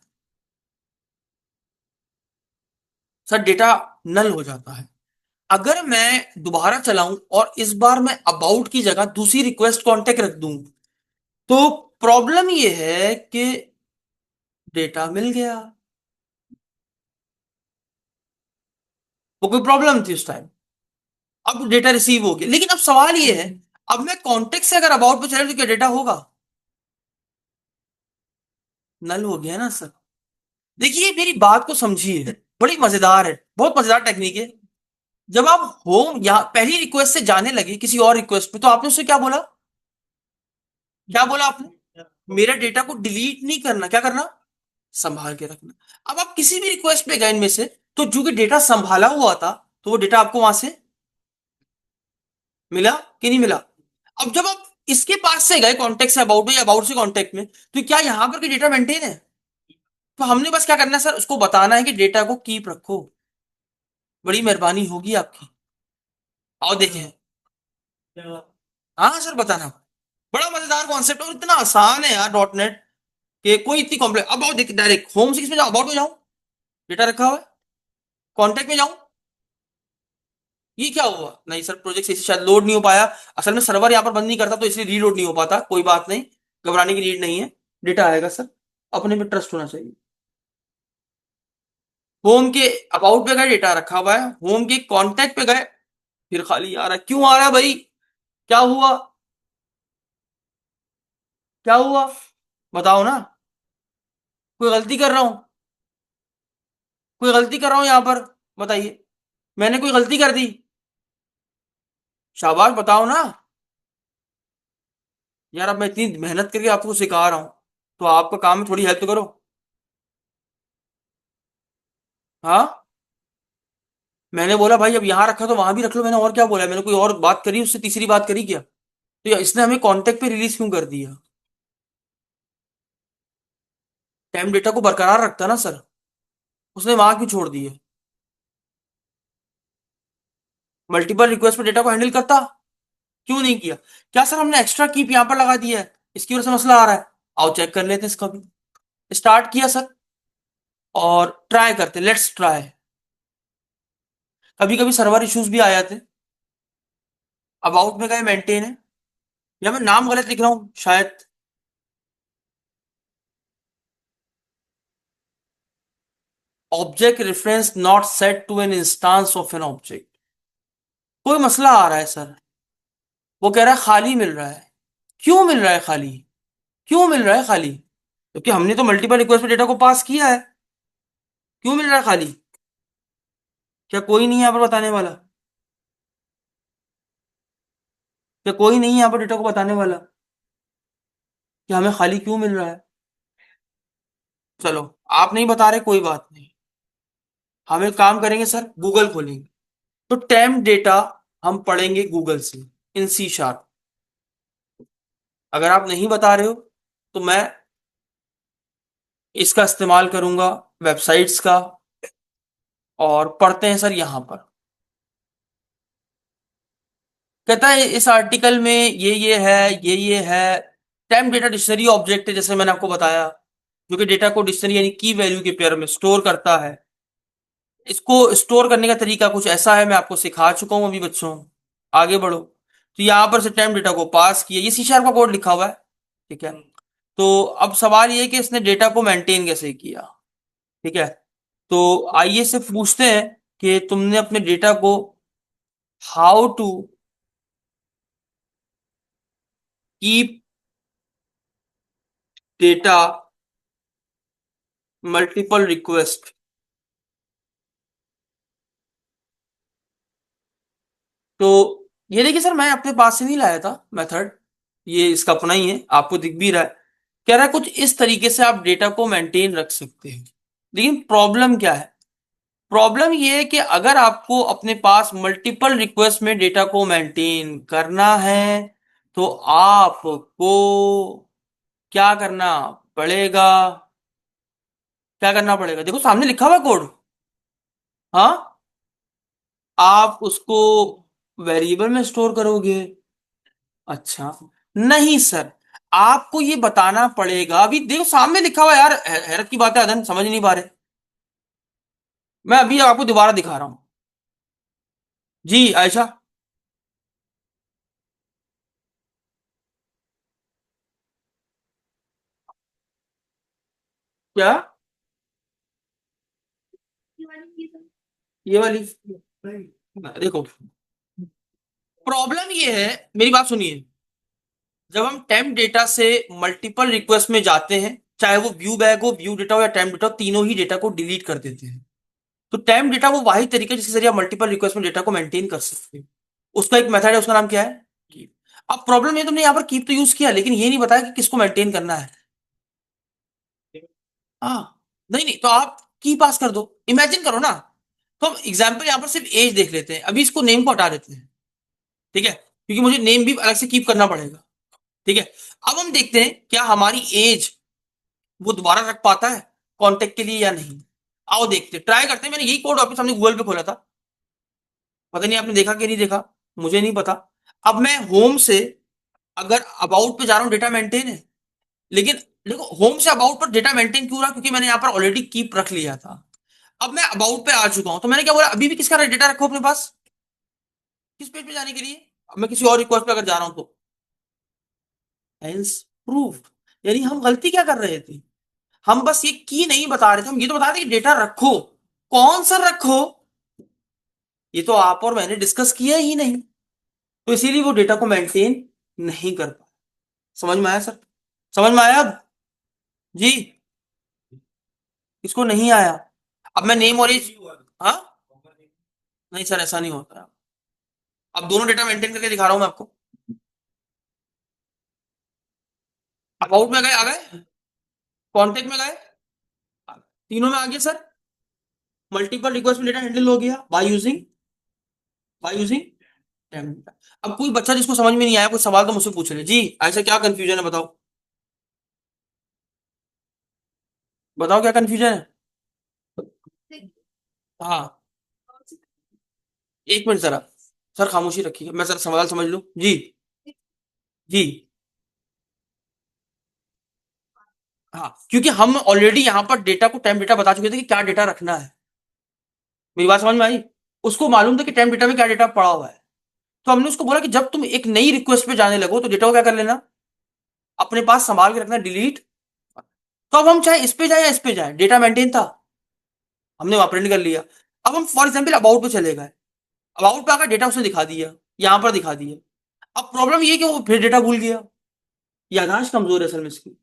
सर डेटा नल हो जाता है। अगर मैं दोबारा चलाऊं और इस बार मैं अबाउट की जगह दूसरी रिक्वेस्ट कांटेक्ट रख दूं, तो प्रॉब्लम ये है कि डेटा मिल गया। वो कोई प्रॉब्लम थी उस टाइम, अब डेटा रिसीव हो गया, लेकिन अब सवाल ये है, अब मैं कांटेक्ट से अगर अबाउट पे चले तो क्या डेटा होगा? नल हो गया ना सर। देखिए मेरी बात को समझिए, बड़ी मजेदार है, बहुत मजेदार टेक्निक है। जब आप होम या पहली रिक्वेस्ट से जाने लगे किसी और रिक्वेस्ट पे, तो आपने उससे क्या बोला? क्या बोला आपने? मेरा डेटा को डिलीट नहीं करना, क्या करना? संभाल के रखना। अब आप किसी भी रिक्वेस्ट पे गए इनमें से, तो जो कि डेटा संभाला हुआ था, तो वो डेटा आपको वहां से मिला कि नहीं मिला? अब जब आप इसके पास से गए कॉन्टेक्ट से अबाउट में या अबाउट से कॉन्टेक्ट में, तो क्या यहां पर कोई डेटा मेंटेन है? तो हमने बस क्या करना है सर, उसको बताना है कि डेटा को कीप रखो, बड़ी मेहरबानी होगी आपकी। आओ देखें। हाँ सर बताना। बड़ा मजेदार कॉन्सेप्ट और इतना आसान है यार डॉट नेट, कि कोई इतनी कॉम्प्लेक्स। अब आओ देख डायरेक्ट होम से किसमें जाओ, अबाउट में जाऊं, डेटा रखा हुआ है, कॉन्टेक्ट में जाऊं, ये क्या हुआ? नहीं सर, प्रोजेक्ट से शायद लोड नहीं हो पाया। असल में सर्वर यहाँ पर बंद नहीं करता, तो इसलिए रीलोड नहीं हो पाता। कोई बात नहीं, घबराने की नीड नहीं है, डेटा आएगा सर, अपने पे ट्रस्ट होना चाहिए। होम के अबाउट पे गए, डेटा रखा हुआ है, होम के कॉन्टेक्ट पे गए, फिर खाली आ रहा है। क्यों आ रहा है भाई? क्या हुआ? क्या हुआ? बताओ ना। कोई गलती कर रहा हूं? कोई गलती कर रहा हूं यहां पर? बताइए, मैंने कोई गलती कर दी? शाबाश बताओ ना। यार अब मैं इतनी मेहनत करके आपको सिखा रहा हूं, तो आपका काम है थोड़ी हेल्प तो करो। हाँ, मैंने बोला भाई अब यहाँ रखा तो वहां भी रख लो, मैंने और क्या बोला? मैंने कोई और बात करी उससे तीसरी बात करी क्या? तो या इसने हमें कांटेक्ट पे रिलीज क्यों कर दिया? टाइम डेटा को बरकरार रखता ना सर, उसने वहां क्यों छोड़ दिया? मल्टीपल रिक्वेस्ट पे डेटा को हैंडल करता, क्यों नहीं किया? क्या सर हमने एक्स्ट्रा कीप यहाँ पर लगा दिया है, इसकी वजह से मसला आ रहा है? आओ चेक कर लेते हैं इसका भी। स्टार्ट किया सर, और ट्राई करते, लेट्स ट्राई। कभी कभी सर्वर इश्यूज भी आ जाते हैं। अबाउट में गए, मेंटेन है, या मैं नाम गलत लिख रहा हूँ शायद। Object reference not set to an instance of an object, कोई मसला आ रहा है सर। वो कह रहा है खाली मिल रहा है। क्यों मिल रहा है खाली? क्यों मिल रहा है खाली? क्योंकि हमने तो मल्टीपल रिक्वेस्ट पे डेटा को पास किया है। क्यों मिल रहा है खाली? क्या कोई नहीं है यहाँ पर बताने वाला? क्या कोई नहीं है यहाँ पर डेटा को बताने वाला कि हमें खाली क्यों मिल रहा है? चलो, आप नहीं बता रहे, कोई बात नहीं। हम एक काम करेंगे सर, गूगल खोलेंगे। तो टेम्प डेटा हम पढ़ेंगे गूगल से, इन C#। अगर आप नहीं बता रहे हो तो मैं इसका इस्तेमाल करूंगा, वेबसाइट्स का। और पढ़ते हैं सर यहाँ पर। कहता है इस आर्टिकल में ये है, ये है। टेम्प डेटा डिक्शनरी ऑब्जेक्ट है, जैसे मैंने आपको बताया, जो कि डेटा को डिक्शनरी यानी की वैल्यू के पेयर में स्टोर करता है। इसको स्टोर करने का तरीका कुछ ऐसा है, मैं आपको सिखा चुका हूं अभी बच्चों। आगे बढ़ो। तो यहां पर से टेम्प डेटा को पास किया, ये C# का कोड लिखा हुआ है। ठीक है। तो अब सवाल ये है कि इसने डेटा को मेंटेन कैसे किया। ठीक है। तो आइए से पूछते हैं कि तुमने अपने डेटा को how to keep data multiple request. तो ये देखिए सर, मैं अपने पास से नहीं लाया था मेथड, ये इसका अपना ही है, आपको दिख भी रहा है। कह रहा है कुछ इस तरीके से आप डेटा को मेंटेन रख सकते हैं। लेकिन प्रॉब्लम क्या है? प्रॉब्लम ये है कि अगर आपको अपने पास मल्टीपल रिक्वेस्ट में डेटा को मेंटेन करना है तो आपको क्या करना पड़ेगा? क्या करना पड़ेगा? देखो सामने लिखा हुआ कोड। हाँ, आप उसको वेरिएबल में स्टोर करोगे। अच्छा, नहीं सर, आपको ये बताना पड़ेगा। अभी देखो सामने लिखा हुआ है यार, हैरत की बात है अदन, समझ नहीं पा रहे। मैं अभी आपको दोबारा दिखा रहा हूं। जी आयशा। क्या? ये वाली? देखो, प्रॉब्लम ये है, मेरी बात सुनिए। जब हम टेम्प डेटा से मल्टीपल रिक्वेस्ट में जाते हैं, चाहे वो व्यू बैग हो, व्यू डेटा हो या टेम्प डेटा हो, तीनों ही डेटा को डिलीट कर देते हैं। तो टेम्प डेटा वो वाहिद तरीका है जिसके जरिए आप मल्टीपल रिक्वेस्ट में डेटा को मेंटेन कर सकते हैं। उसका एक मेथड है, उसका नाम क्या है? कीप। अब प्रॉब्लम ये, तुमने यहाँ पर कीप तो यूज किया लेकिन ये नहीं बताया कि किसको मेंटेन करना है। हाँ। नहीं नहीं, तो आप की पास कर दो, इमेजिन करो ना। तो हम एग्जाम्पल यहाँ पर सिर्फ एज देख लेते हैं, अभी इसको नेम को हटा देते हैं। ठीक है, क्योंकि मुझे नेम भी अलग से कीप करना पड़ेगा। ठीक है। अब हम देखते हैं क्या हमारी एज वो दोबारा रख पाता है कांटेक्ट के लिए या नहीं। आओ देखते, ट्राई करते हैं। मैंने यही कोड वापस हमने गूगल पे खोला था, पता नहीं आपने देखा कि नहीं देखा, मुझे नहीं पता। अब मैं होम से अगर अबाउट पे जा रहा हूँ, डेटा मेंटेन है। लेकिन देखो, होम से अबाउट पर डेटा मेंटेन क्यों रहा? क्योंकि मैंने यहाँ पर ऑलरेडी कीप रख लिया था। अब मैं अबाउट पे आ चुका हूं, तो मैंने क्या बोला, अभी भी किसका डेटा रखो अपने पास, किस पेज पे जाने के लिए? अब मैं किसी और रिक्वेस्ट पे अगर जा रहा हूं तो एल्स प्रूफ। यानी हम गलती क्या कर रहे थे? हम बस ये की नहीं बता रहे थे, हम ये तो बता रहे थे कि डेटा रखो। कौन सा रखो? ये तो आप और मैंने डिस्कस किया ही नहीं। तो इसीलिए वो डेटा को मेंटेन नहीं कर पाए। समझ में आया सर? समझ में आया अब? जी। इसको नहीं आया? अब मैं नेम और एज। हाँ। नहीं सर, ऐसा नहीं होता। अब दोनों डेटा मेंटेन करके दिखा रहा हूं मैं आपको। अबाउट में गए, आ गए। कॉन्टेक्ट में गए, तीनों में आ गया सर। मल्टीपल रिक्वेस्ट में डेटा हैंडल हो गया बाय यूजिंग टेम्प। अब कोई बच्चा जिसको समझ में नहीं आया, कोई सवाल तो मुझसे पूछ ले जी, ऐसा क्या कंफ्यूजन है बताओ। बताओ क्या कंफ्यूजन है? हाँ। एक मिनट जरा, सर खामोशी रखिए, मैं सर सवाल समझ लूं जी। जी। हाँ, क्योंकि हम ऑलरेडी यहाँ पर डेटा को टेम्प डेटा बता चुके थे कि क्या डेटा रखना है। मेरी बात समझ में आई? उसको मालूम था कि टेम्प डेटा में क्या डेटा पड़ा हुआ है। तो हमने उसको बोला कि जब तुम एक नई रिक्वेस्ट पे जाने लगो तो डेटा को क्या कर लेना, अपने पास संभाल के रखना, डिलीट। तो अब हम चाहे इस पे जाए या इस पे जाए, डेटा मेंटेन था, हमने वहां प्रिंट कर लिया। अब हम फॉर एग्जाम्पल अबाउट पे चले गए, अबाउट पे आकर डेटा उसने दिखा दिया, यहां पर दिखा दिया। अब प्रॉब्लम ये है कि वो फिर डेटा भूल गया, याददाश्त कमजोर है असल में इसकी।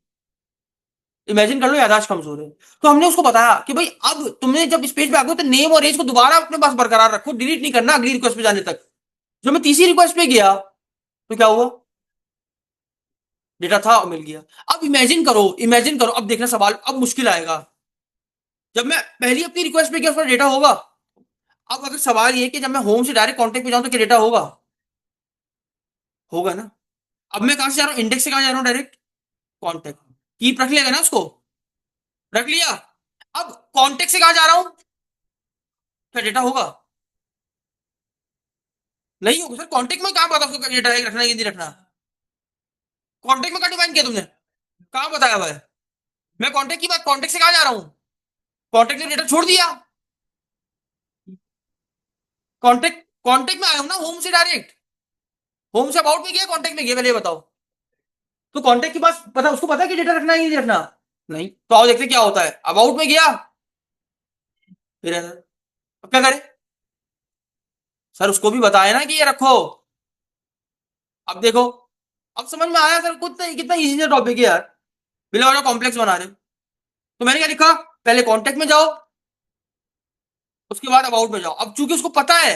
इमेजिन कर लो याददाश्त कमजोर है। तो हमने उसको बताया कि भाई अब तुमने जब इस पेज पे आ गए तो नेम और एज को दोबारा अपने पास बरकरार रखो, डिलीट नहीं करना अगली रिक्वेस्ट पे जाने तक। जो मैं तीसरी रिक्वेस्ट पे गया तो क्या हुआ, डेटा था और मिल गया। अब इमेजिन करो, अब देखना सवाल अब मुश्किल आएगा। जब मैं पहली अपनी रिक्वेस्ट पे गया उस पर डेटा होगा। अब अगर सवाल ये कि जब मैं होम से डायरेक्ट कॉन्टेक्ट पे जाऊं तो क्या डेटा होगा, होगा ना। अब मैं कहां से जा रहा हूं, इंडेक्स से कहां जा रहा हूं, डायरेक्ट कॉन्टेक्ट। कीप रख लेगा ना उसको, रख लिया। अब कॉन्टेक्ट से कहां जा रहा हूं, क्या डेटा होगा, नहीं होगा सर। कॉन्टेक्ट में कहां पता उसको डेटा रखना है कि नहीं रखना, कॉन्टेक्ट में कहां डिफाइन किया तुमने, कहां बताया हुआ है। मैं कॉन्टेक्ट की बात, कॉन्टेक्ट से कहां जा रहा हूं, कॉन्टेक्ट ने डेटा छोड़ दिया। कॉन्टेक्ट कॉन्टेक्ट में आया हूं ना, होम से डायरेक्ट, होम से अबाउट में गया, कॉन्टेक्ट में गया, पहले ये बताओ। तो कॉन्टेक्ट के पास पता, उसको पता है कि डेटा रखना है कि नहीं रखना, नहीं। तो आओ देखते क्या होता है, अबाउट में गया, फिर अब क्या करें, सर उसको भी बताया ना कि ये रखो। अब देखो, अब समझ में आया सर, कितना कितना इजी सा टॉपिक है यार, बिना वाला कॉम्प्लेक्स बना रहे हो। तो मैंने क्या लिखा, पहले कॉन्टेक्ट में जाओ, उसके बाद अबाउट में जाओ। अब चूंकि उसको पता है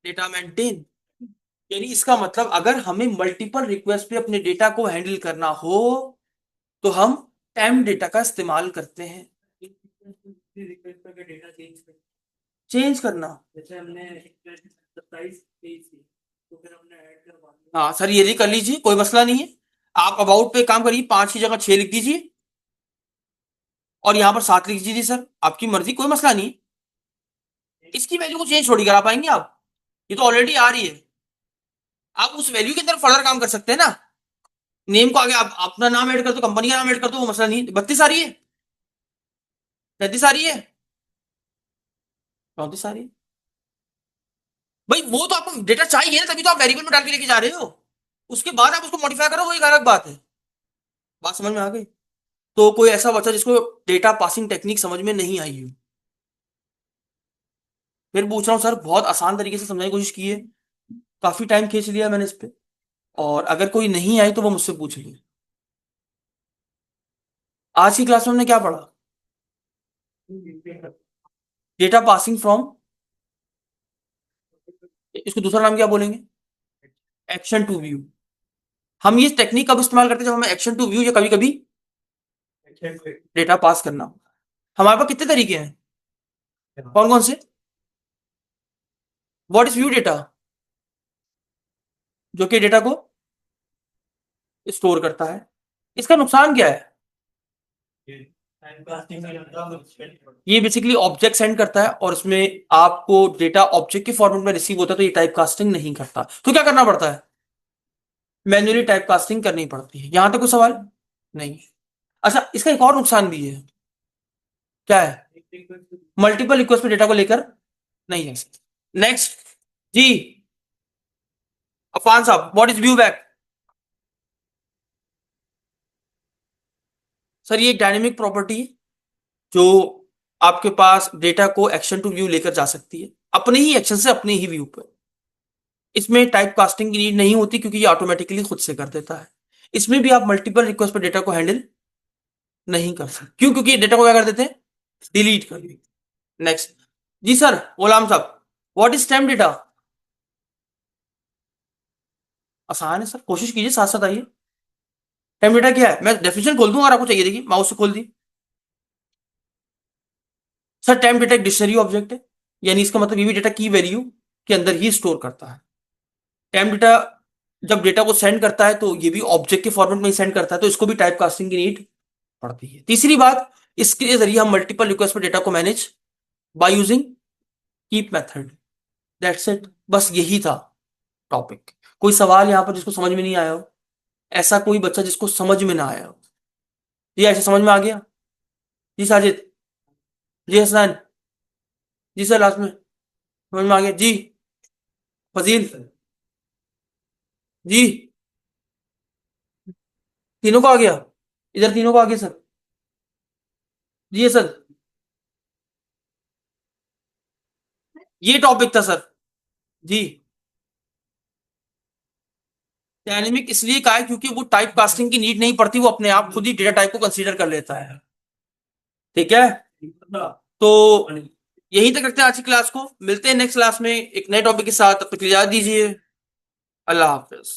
डेटा मेंटेन, यानी इसका मतलब अगर हमें मल्टीपल रिक्वेस्ट पे अपने डेटा को हैंडल करना हो तो हम टाइम डेटा का इस्तेमाल करते हैं। रिक्वेस्ट पे डेटा चेंज करना, जैसे हमने 27 पेज थी तो फिर हमने ऐड करवा दिया। हाँ सर ये भी कर लीजिए, कोई मसला नहीं है। आप अबाउट पे काम करिए, 5 की जगह 6 लिख दीजिए और यहाँ पर 7 लिख दीजिए सर, आपकी मर्जी, कोई मसला नहीं। इसकी वैल्यू को चेंज थोड़ी करा पाएंगे आप, ये तो ऑलरेडी आ रही है। आप उस वैल्यू के अंदर फर्दर काम कर सकते हैं ना। नेम को आगे आप अपना नाम ऐड कर दो, कंपनी का नाम ऐड कर दो, वो मसला नहीं। 32 आ रही है, 33 आ रही है, 34 आ रही है। भाई वो तो आपको डेटा चाहिए ना, तभी तो आप वेरिएबल में डाल के लेके जा रहे हो। उसके बाद आप उसको मॉडिफाई करो, वो एक अलग बात है। बात समझ में आ गई। तो कोई ऐसा बच्चा जिसको डेटा पासिंग टेक्निक समझ में नहीं आई हो, फिर पूछ रहा हूँ सर, बहुत आसान तरीके से समझाने की कोशिश की है, काफी टाइम खींच लिया मैंने इस पे। और अगर कोई नहीं आई तो वो मुझसे पूछ ले। आज की क्लास में हमने क्या पढ़ा, डेटा पासिंग फ्रॉम, इसको दूसरा नाम क्या बोलेंगे, एक्शन टू व्यू। हम ये टेक्निक कब इस्तेमाल करते हैं, जब हमें एक्शन टू व्यू या कभी कभी डेटा पास करना हो। हमारे पास कितने तरीके हैं, कौन कौन से, व्हाट इज व्यू डेटा, जो कि डेटा को स्टोर करता है। इसका नुकसान क्या है, ये बेसिकली ऑब्जेक्ट सेंड करता है और इसमें आपको डेटा ऑब्जेक्ट के फॉर्मेट में रिसीव होता है, तो ये टाइप कास्टिंग नहीं करता। तो क्या करना पड़ता है, मैन्युअली टाइप कास्टिंग करनी पड़ती है। यहां तक कोई सवाल नहीं। अच्छा इसका एक और नुकसान भी है, क्या है, मल्टीपल रिक्वेस्ट पे डेटा को लेकर नहीं है। नेक्स्ट जी, अफान साहब, what is view back. Sir ये एक डायनेमिक प्रॉपर्टी है जो आपके पास डेटा को एक्शन टू व्यू लेकर जा सकती है, अपने ही एक्शन से अपने ही व्यू पर। इसमें टाइप कास्टिंग की नीड नहीं होती क्योंकि ये ऑटोमेटिकली खुद से कर देता है। इसमें भी आप मल्टीपल रिक्वेस्ट पर डेटा को हैंडल नहीं कर सकते, क्यों, क्योंकि डेटा को क्या कर देते हैं, डिलीट कर देते। नेक्स्ट जी सर, गुलाम साहब, व्हाट इज टाइम डेटा। आसान है सर, कोशिश कीजिए, साथ साथ आइए। टाइम डेटा क्या है, मैं डेफिनेशन खोल दूं अगर आपको चाहिए, देखिए माउस से खोल दी। सर टाइम डेटा एक डिक्शनरी ऑब्जेक्ट है, यानी इसका मतलब ये भी डेटा की वैल्यू के अंदर ही स्टोर करता है। टाइम डेटा जब डेटा को सेंड करता है तो ये भी ऑब्जेक्ट के फॉर्मेट में ही सेंड करता है, तो इसको भी टाइप कास्टिंग की नीड पड़ती है। तीसरी बात, इसके जरिए हम मल्टीपल रिक्वेस्ट पर डेटा को manage by using keep method. That's it, बस यही था टॉपिक। कोई सवाल यहां पर जिसको समझ में नहीं आया हो, ऐसा कोई बच्चा जिसको समझ में ना आया हो, जी ऐसे समझ में आ गया, जी साजिद, जी हसन, जी सर लास्ट में समझ में आ गया जी, फजील जी, तीनों को आ गया, इधर तीनों को आ गया सर, जी सर, ये टॉपिक था सर, जी। डायनेमिक इसलिए कहा है क्योंकि वो टाइप कास्टिंग की नीड नहीं पड़ती, वो अपने आप खुद ही डेटा टाइप को कंसीडर कर लेता है। ठीक है, तो यहीं तक रखते हैं आज की क्लास को, मिलते हैं नेक्स्ट क्लास में एक नए टॉपिक के साथ, तब तक इजाजत दीजिए। अल्लाह हाफिज।